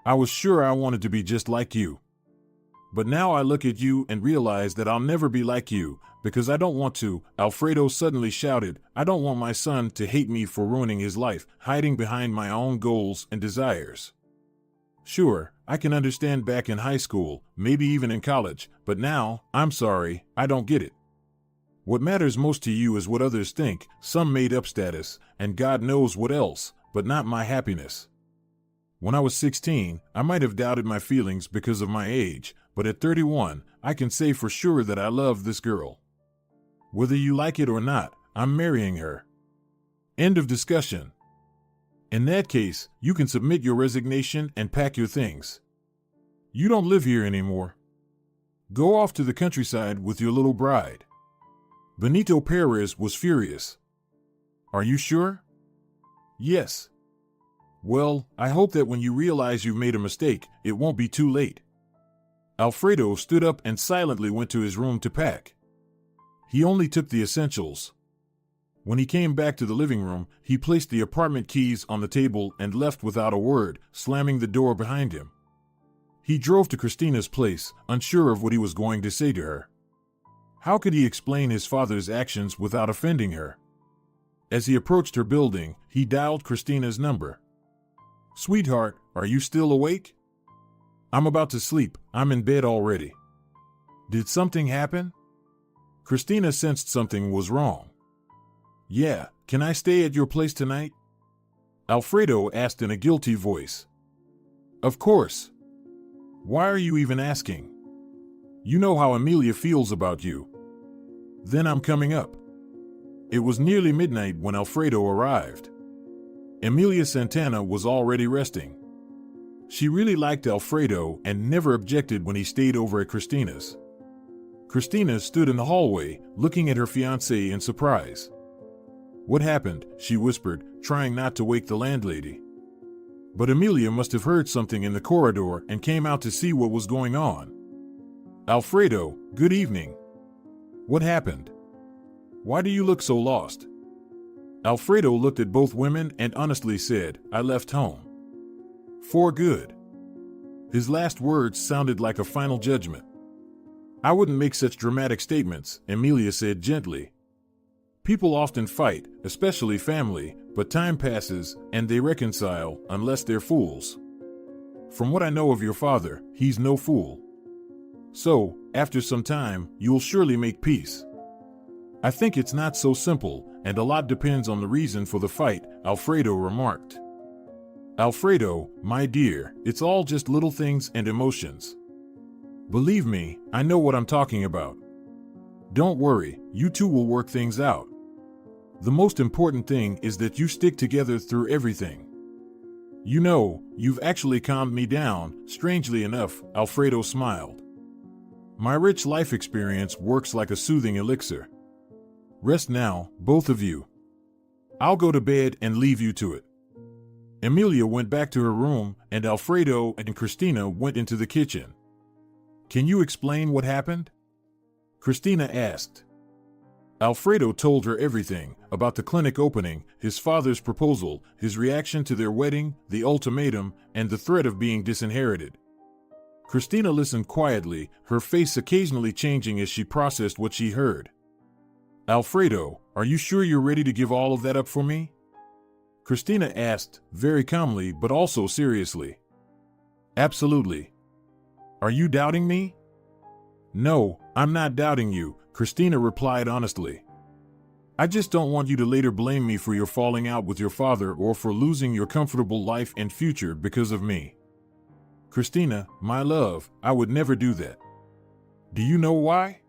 I was sure I wanted to be just like you. But now I look at you and realize that I'll never be like you, because I don't want to. Alfredo suddenly shouted, I don't want my son to hate me for ruining his life, hiding behind my own goals and desires. Sure, I can understand back in high school, maybe even in college, but now, I'm sorry, I don't get it. What matters most to you is what others think, some made-up status, and God knows what else, but not my happiness. When I was 16, I might have doubted my feelings because of my age, but at 31, I can say for sure that I love this girl. Whether you like it or not, I'm marrying her. End of discussion. In that case, you can submit your resignation and pack your things. You don't live here anymore. Go off to the countryside with your little bride. Benito Perez was furious. Are you sure? Yes. Well, I hope that when you realize you've made a mistake, it won't be too late. Alfredo stood up and silently went to his room to pack. He only took the essentials. When he came back to the living room, he placed the apartment keys on the table and left without a word, slamming the door behind him. He drove to Christina's place, unsure of what he was going to say to her. How could he explain his father's actions without offending her? As he approached her building, he dialed Christina's number. Sweetheart, are you still awake? I'm about to sleep. I'm in bed already. Did something happen? Christina sensed something was wrong. Yeah, can I stay at your place tonight? Alfredo asked in a guilty voice. Of course. Why are you even asking? You know how Emilia feels about you. Then I'm coming up. It was nearly midnight when Alfredo arrived. Emilia Santana was already resting. She really liked Alfredo and never objected when he stayed over at Christina's. Christina stood in the hallway, looking at her fiancé in surprise. What happened? She whispered, trying not to wake the landlady. But Emilia must have heard something in the corridor and came out to see what was going on. Alfredo, good evening. What happened? Why do you look so lost? Alfredo looked at both women and honestly said, "I left home. For good." His last words sounded like a final judgment. "I wouldn't make such dramatic statements," Emilia said gently. "People often fight, especially family, but time passes and they reconcile unless they're fools. From what I know of your father, he's no fool. So, after some time, you'll surely make peace." "I think it's not so simple, and a lot depends on the reason for the fight," Alfredo remarked. "Alfredo, my dear, it's all just little things and emotions. Believe me, I know what I'm talking about. Don't worry, you two will work things out. The most important thing is that you stick together through everything. You know, you've actually calmed me down, strangely enough," Alfredo smiled. "My rich life experience works like a soothing elixir. Rest now, both of you. I'll go to bed and leave you to it." Emilia went back to her room, and Alfredo and Christina went into the kitchen. "Can you explain what happened?" Christina asked. Alfredo told her everything about the clinic opening, his father's proposal, his reaction to their wedding, the ultimatum, and the threat of being disinherited. Christina listened quietly, her face occasionally changing as she processed what she heard. "Alfredo, are you sure you're ready to give all of that up for me?" Christina asked, very calmly but also seriously. "Absolutely. Are you doubting me?" "No, I'm not doubting you," Christina replied honestly. "I just don't want you to later blame me for your falling out with your father or for losing your comfortable life and future because of me. Christina, my love, I would never do that. Do you know why?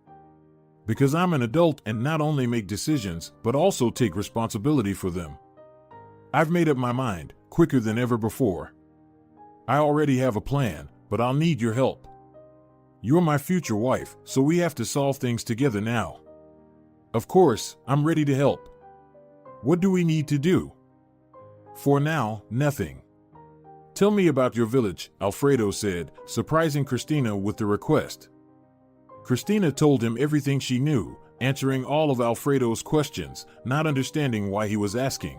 Because I'm an adult and not only make decisions, but also take responsibility for them. I've made up my mind, quicker than ever before. I already have a plan, but I'll need your help. You're my future wife, so we have to solve things together now. Of course, I'm ready to help. What do we need to do?" "For now, nothing. Tell me about your village," Alfredo said, surprising Christina with the request. Christina told him everything she knew, answering all of Alfredo's questions, not understanding why he was asking.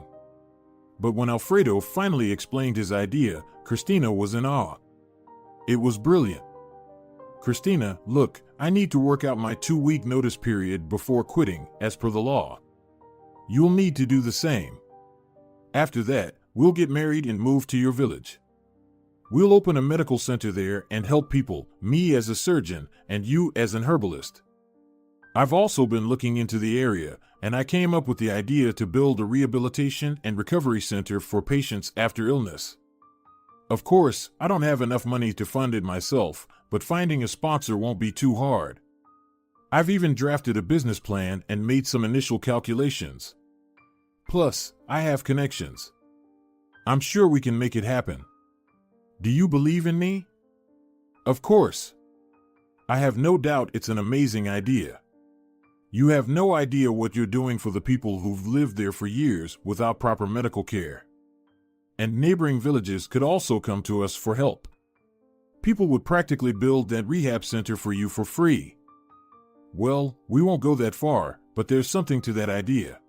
But when Alfredo finally explained his idea, Christina was in awe. It was brilliant. "Christina, look, I need to work out my 2-week notice period before quitting, as per the law. You'll need to do the same. After that, we'll get married and move to your village. We'll open a medical center there and help people, me as a surgeon and you as an herbalist. I've also been looking into the area, and I came up with the idea to build a rehabilitation and recovery center for patients after illness. Of course, I don't have enough money to fund it myself, but finding a sponsor won't be too hard. I've even drafted a business plan and made some initial calculations. Plus, I have connections. I'm sure we can make it happen. Do you believe in me?" "Of course. I have no doubt it's an amazing idea. You have no idea what you're doing for the people who've lived there for years without proper medical care. And neighboring villages could also come to us for help. People would practically build that rehab center for you for free. Well, we won't go that far, but there's something to that idea."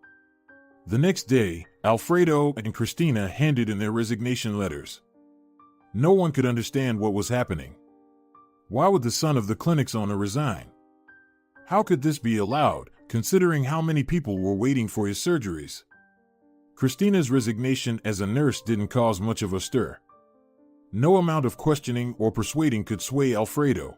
The next day, Alfredo and Christina handed in their resignation letters. No one could understand what was happening. Why would the son of the clinic's owner resign? How could this be allowed, considering how many people were waiting for his surgeries? Christina's resignation as a nurse didn't cause much of a stir. No amount of questioning or persuading could sway Alfredo.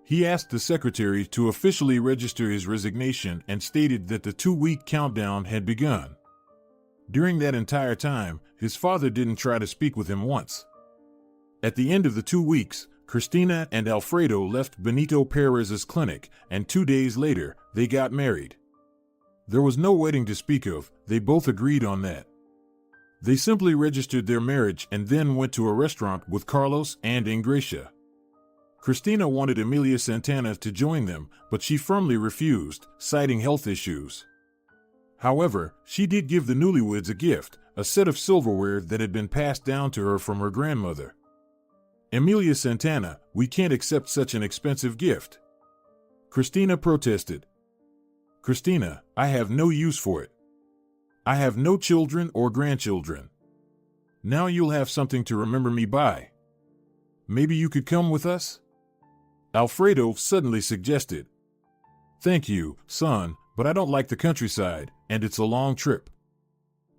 He asked the secretary to officially register his resignation and stated that the 2-week countdown had begun. During that entire time, his father didn't try to speak with him once. At the end of the 2 weeks, Christina and Alfredo left Benito Perez's clinic, and 2 days later, they got married. There was no wedding to speak of, they both agreed on that. They simply registered their marriage and then went to a restaurant with Carlos and Ingracia. Christina wanted Emilia Santana to join them, but she firmly refused, citing health issues. However, she did give the newlyweds a gift, a set of silverware that had been passed down to her from her grandmother. "Emilia Santana, we can't accept such an expensive gift," Christina protested. "Christina, I have no use for it. I have no children or grandchildren. Now you'll have something to remember me by. Maybe you could come with us? Alfredo suddenly suggested. Thank you, son, but I don't like the countryside, and it's a long trip.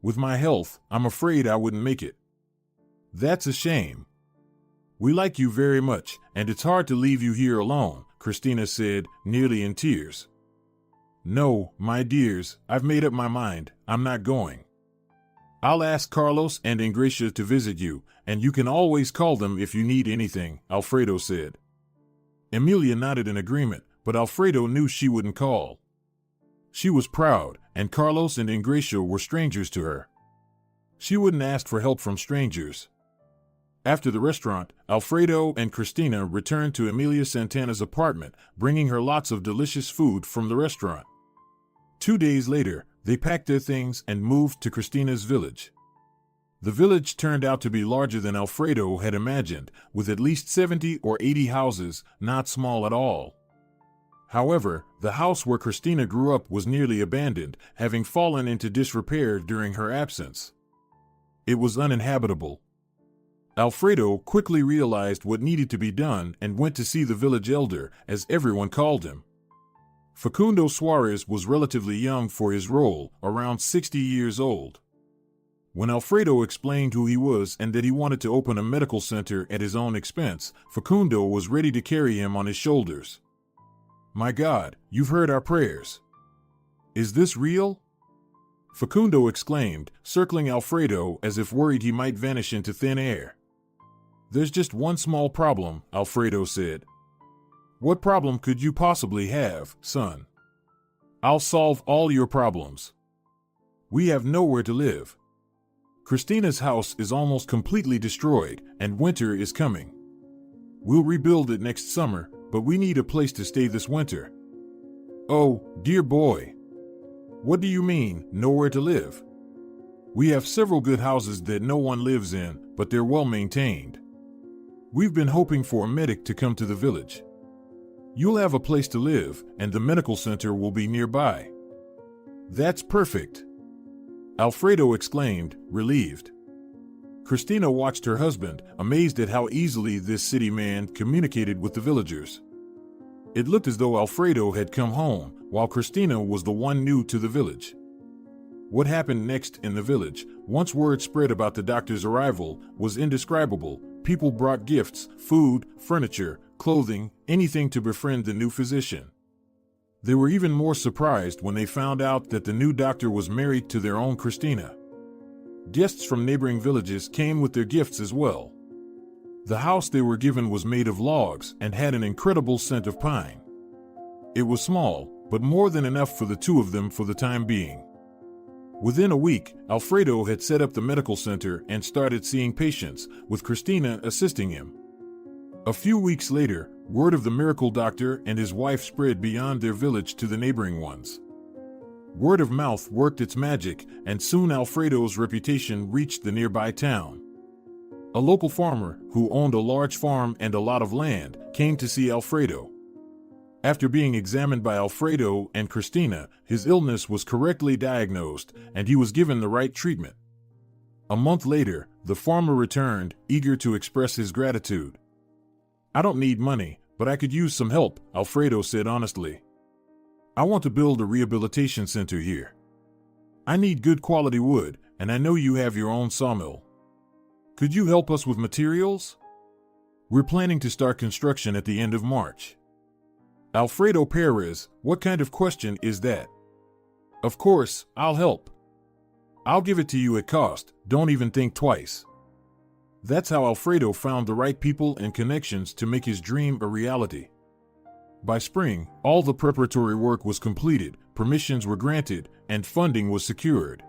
With my health, I'm afraid I wouldn't make it. That's a shame. We like you very much, and it's hard to leave you here alone, Christina said, nearly in tears. No, my dears, I've made up my mind. I'm not going. I'll ask Carlos and Ingracia to visit you, and you can always call them if you need anything, Alfredo said. Emilia nodded in agreement, but Alfredo knew she wouldn't call. She was proud, and Carlos and Ingracia were strangers to her. She wouldn't ask for help from strangers. After the restaurant, Alfredo and Christina returned to Emilia Santana's apartment, bringing her lots of delicious food from the restaurant. 2 days later, they packed their things and moved to Christina's village. The village turned out to be larger than Alfredo had imagined, with at least 70 or 80 houses, not small at all. However, the house where Christina grew up was nearly abandoned, having fallen into disrepair during her absence. It was uninhabitable. Alfredo quickly realized what needed to be done and went to see the village elder, as everyone called him. Facundo Suarez was relatively young for his role, around 60 years old. When Alfredo explained who he was and that he wanted to open a medical center at his own expense, Facundo was ready to carry him on his shoulders. My God, you've heard our prayers. Is this real? Facundo exclaimed, circling Alfredo as if worried he might vanish into thin air. There's just one small problem, Alfredo said. What problem could you possibly have, son? I'll solve all your problems. We have nowhere to live. Christina's house is almost completely destroyed, and winter is coming. We'll rebuild it next summer, but we need a place to stay this winter. Oh, dear boy. What do you mean, nowhere to live? We have several good houses that no one lives in, but they're well maintained. We've been hoping for a medic to come to the village. You'll have a place to live, and the medical center will be nearby. That's perfect. Alfredo exclaimed, relieved. Christina watched her husband, amazed at how easily this city man communicated with the villagers. It looked as though Alfredo had come home, while Christina was the one new to the village. What happened next in the village, once word spread about the doctor's arrival, was indescribable. People brought gifts, food, furniture, clothing, anything to befriend the new physician. They were even more surprised when they found out that the new doctor was married to their own Christina. Guests from neighboring villages came with their gifts as well. The house they were given was made of logs and had an incredible scent of pine. It was small, but more than enough for the two of them for the time being. Within a week, Alfredo had set up the medical center and started seeing patients, with Christina assisting him. A few weeks later, word of the miracle doctor and his wife spread beyond their village to the neighboring ones. Word of mouth worked its magic, and soon Alfredo's reputation reached the nearby town. A local farmer, who owned a large farm and a lot of land, came to see Alfredo. After being examined by Alfredo and Christina, his illness was correctly diagnosed, and he was given the right treatment. A month later, the farmer returned, eager to express his gratitude. I don't need money, but I could use some help, Alfredo said honestly. I want to build a rehabilitation center here. I need good quality wood, and I know you have your own sawmill. Could you help us with materials? We're planning to start construction at the end of March. Alfredo Perez, what kind of question is that? Of course, I'll help. I'll give it to you at cost, don't even think twice. That's how Alfredo found the right people and connections to make his dream a reality. By spring, all the preparatory work was completed, permissions were granted, and funding was secured.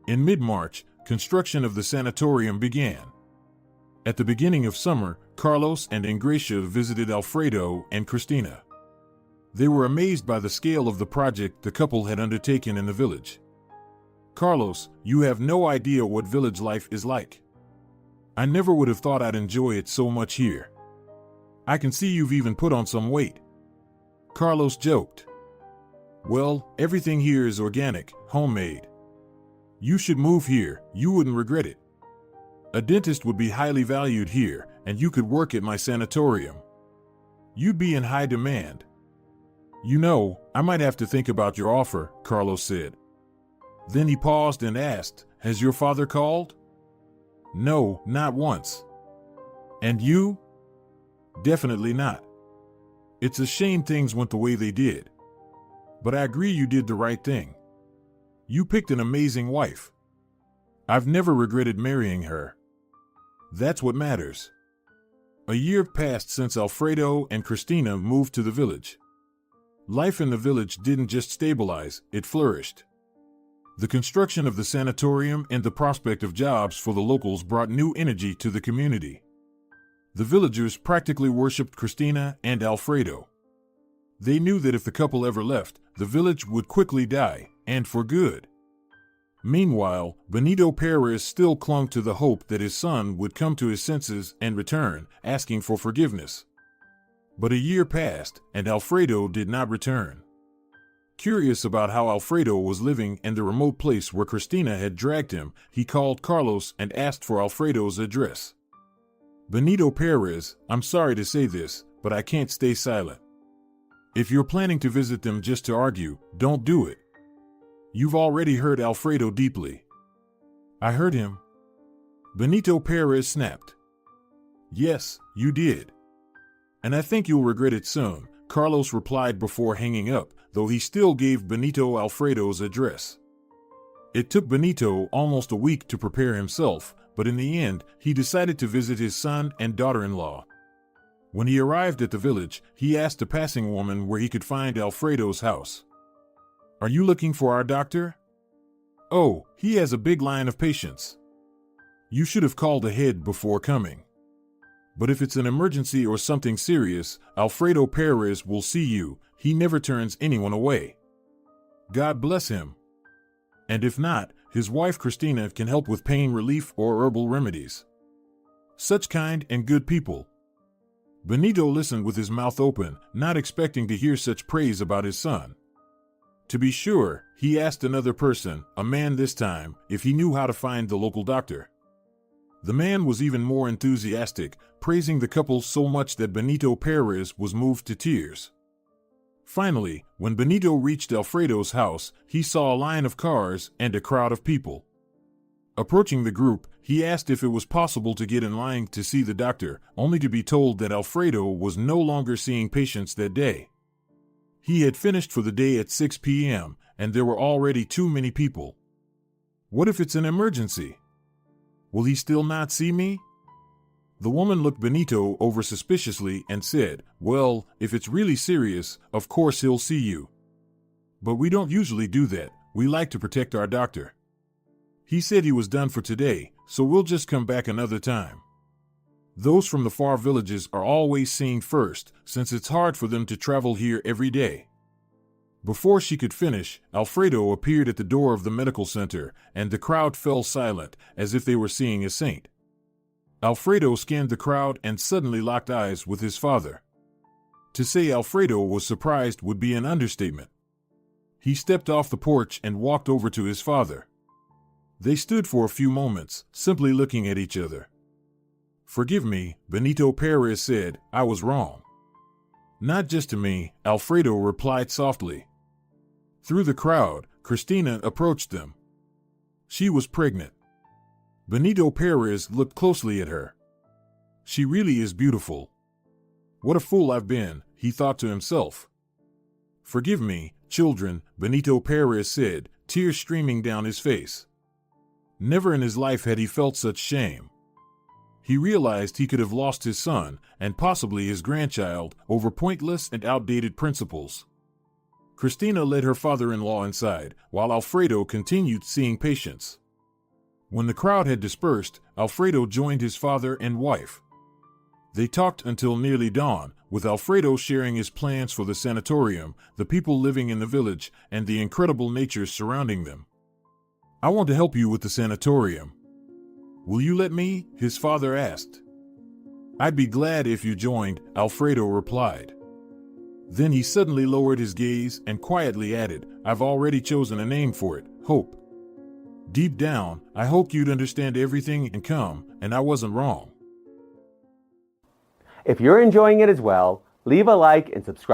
In mid-March, construction of the sanatorium began. At the beginning of summer, Carlos and Ingracia visited Alfredo and Christina. They were amazed by the scale of the project the couple had undertaken in the village. Carlos, you have no idea what village life is like. I never would have thought I'd enjoy it so much here. I can see you've even put on some weight. Carlos joked. Well, everything here is organic, homemade. You should move here, you wouldn't regret it. A dentist would be highly valued here, and you could work at my sanatorium. You'd be in high demand. You know, I might have to think about your offer, Carlos said. Then he paused and asked, has your father called? No, not once. And you? Definitely not. It's a shame things went the way they did. But I agree you did the right thing. You picked an amazing wife. I've never regretted marrying her. That's what matters. A year passed since Alfredo and Christina moved to the village. Life in the village didn't just stabilize, it flourished. The construction of the sanatorium and the prospect of jobs for the locals brought new energy to the community. The villagers practically worshipped Christina and Alfredo. They knew that if the couple ever left, the village would quickly die, and for good. Meanwhile, Benito Perez still clung to the hope that his son would come to his senses and return, asking for forgiveness. But a year passed, and Alfredo did not return. Curious about how Alfredo was living in the remote place where Christina had dragged him, he called Carlos and asked for Alfredo's address. Benito Perez, I'm sorry to say this, but I can't stay silent. If you're planning to visit them just to argue, don't do it. You've already hurt Alfredo deeply. I hurt him? Benito Perez snapped. Yes, you did. And I think you'll regret it soon, Carlos replied before hanging up, though he still gave Benito Alfredo's address. It took Benito almost a week to prepare himself, but in the end, he decided to visit his son and daughter-in-law. When he arrived at the village, he asked a passing woman where he could find Alfredo's house. Are you looking for our doctor? Oh, he has a big line of patients. You should have called ahead before coming. But if it's an emergency or something serious, Alfredo Perez will see you. He never turns anyone away. God bless him. And if not, his wife Christina can help with pain relief or herbal remedies. Such kind and good people. Benito listened with his mouth open, not expecting to hear such praise about his son. To be sure, he asked another person, a man this time, if he knew how to find the local doctor. The man was even more enthusiastic, praising the couple so much that Benito Perez was moved to tears. Finally, when Benito reached Alfredo's house, he saw a line of cars and a crowd of people. Approaching the group, he asked if it was possible to get in line to see the doctor, only to be told that Alfredo was no longer seeing patients that day. He had finished for the day at 6 p.m., and there were already too many people. What if it's an emergency? Will he still not see me? The woman looked Benito over suspiciously and said, well, if it's really serious, of course he'll see you. But we don't usually do that, we like to protect our doctor. He said he was done for today, so we'll just come back another time. Those from the far villages are always seen first, since it's hard for them to travel here every day. Before she could finish, Alfredo appeared at the door of the medical center, and the crowd fell silent, as if they were seeing a saint. Alfredo scanned the crowd and suddenly locked eyes with his father. To say Alfredo was surprised would be an understatement. He stepped off the porch and walked over to his father. They stood for a few moments, simply looking at each other. Forgive me, Benito Perez said, I was wrong. Not just to me, Alfredo replied softly. Through the crowd, Christina approached them. She was pregnant. Benito Perez looked closely at her. She really is beautiful. What a fool I've been, he thought to himself. Forgive me, children, Benito Perez said, tears streaming down his face. Never in his life had he felt such shame. He realized he could have lost his son, and possibly his grandchild, over pointless and outdated principles. Christina led her father-in-law inside, while Alfredo continued seeing patients. When the crowd had dispersed, Alfredo joined his father and wife. They talked until nearly dawn, with Alfredo sharing his plans for the sanatorium, the people living in the village, and the incredible nature surrounding them. I want to help you with the sanatorium. Will you let me? His father asked. I'd be glad if you joined, Alfredo replied. Then he suddenly lowered his gaze and quietly added, I've already chosen a name for it, Hope. Deep down, I hoped you'd understand everything and come, and I wasn't wrong. If you're enjoying it as well, leave a like and subscribe.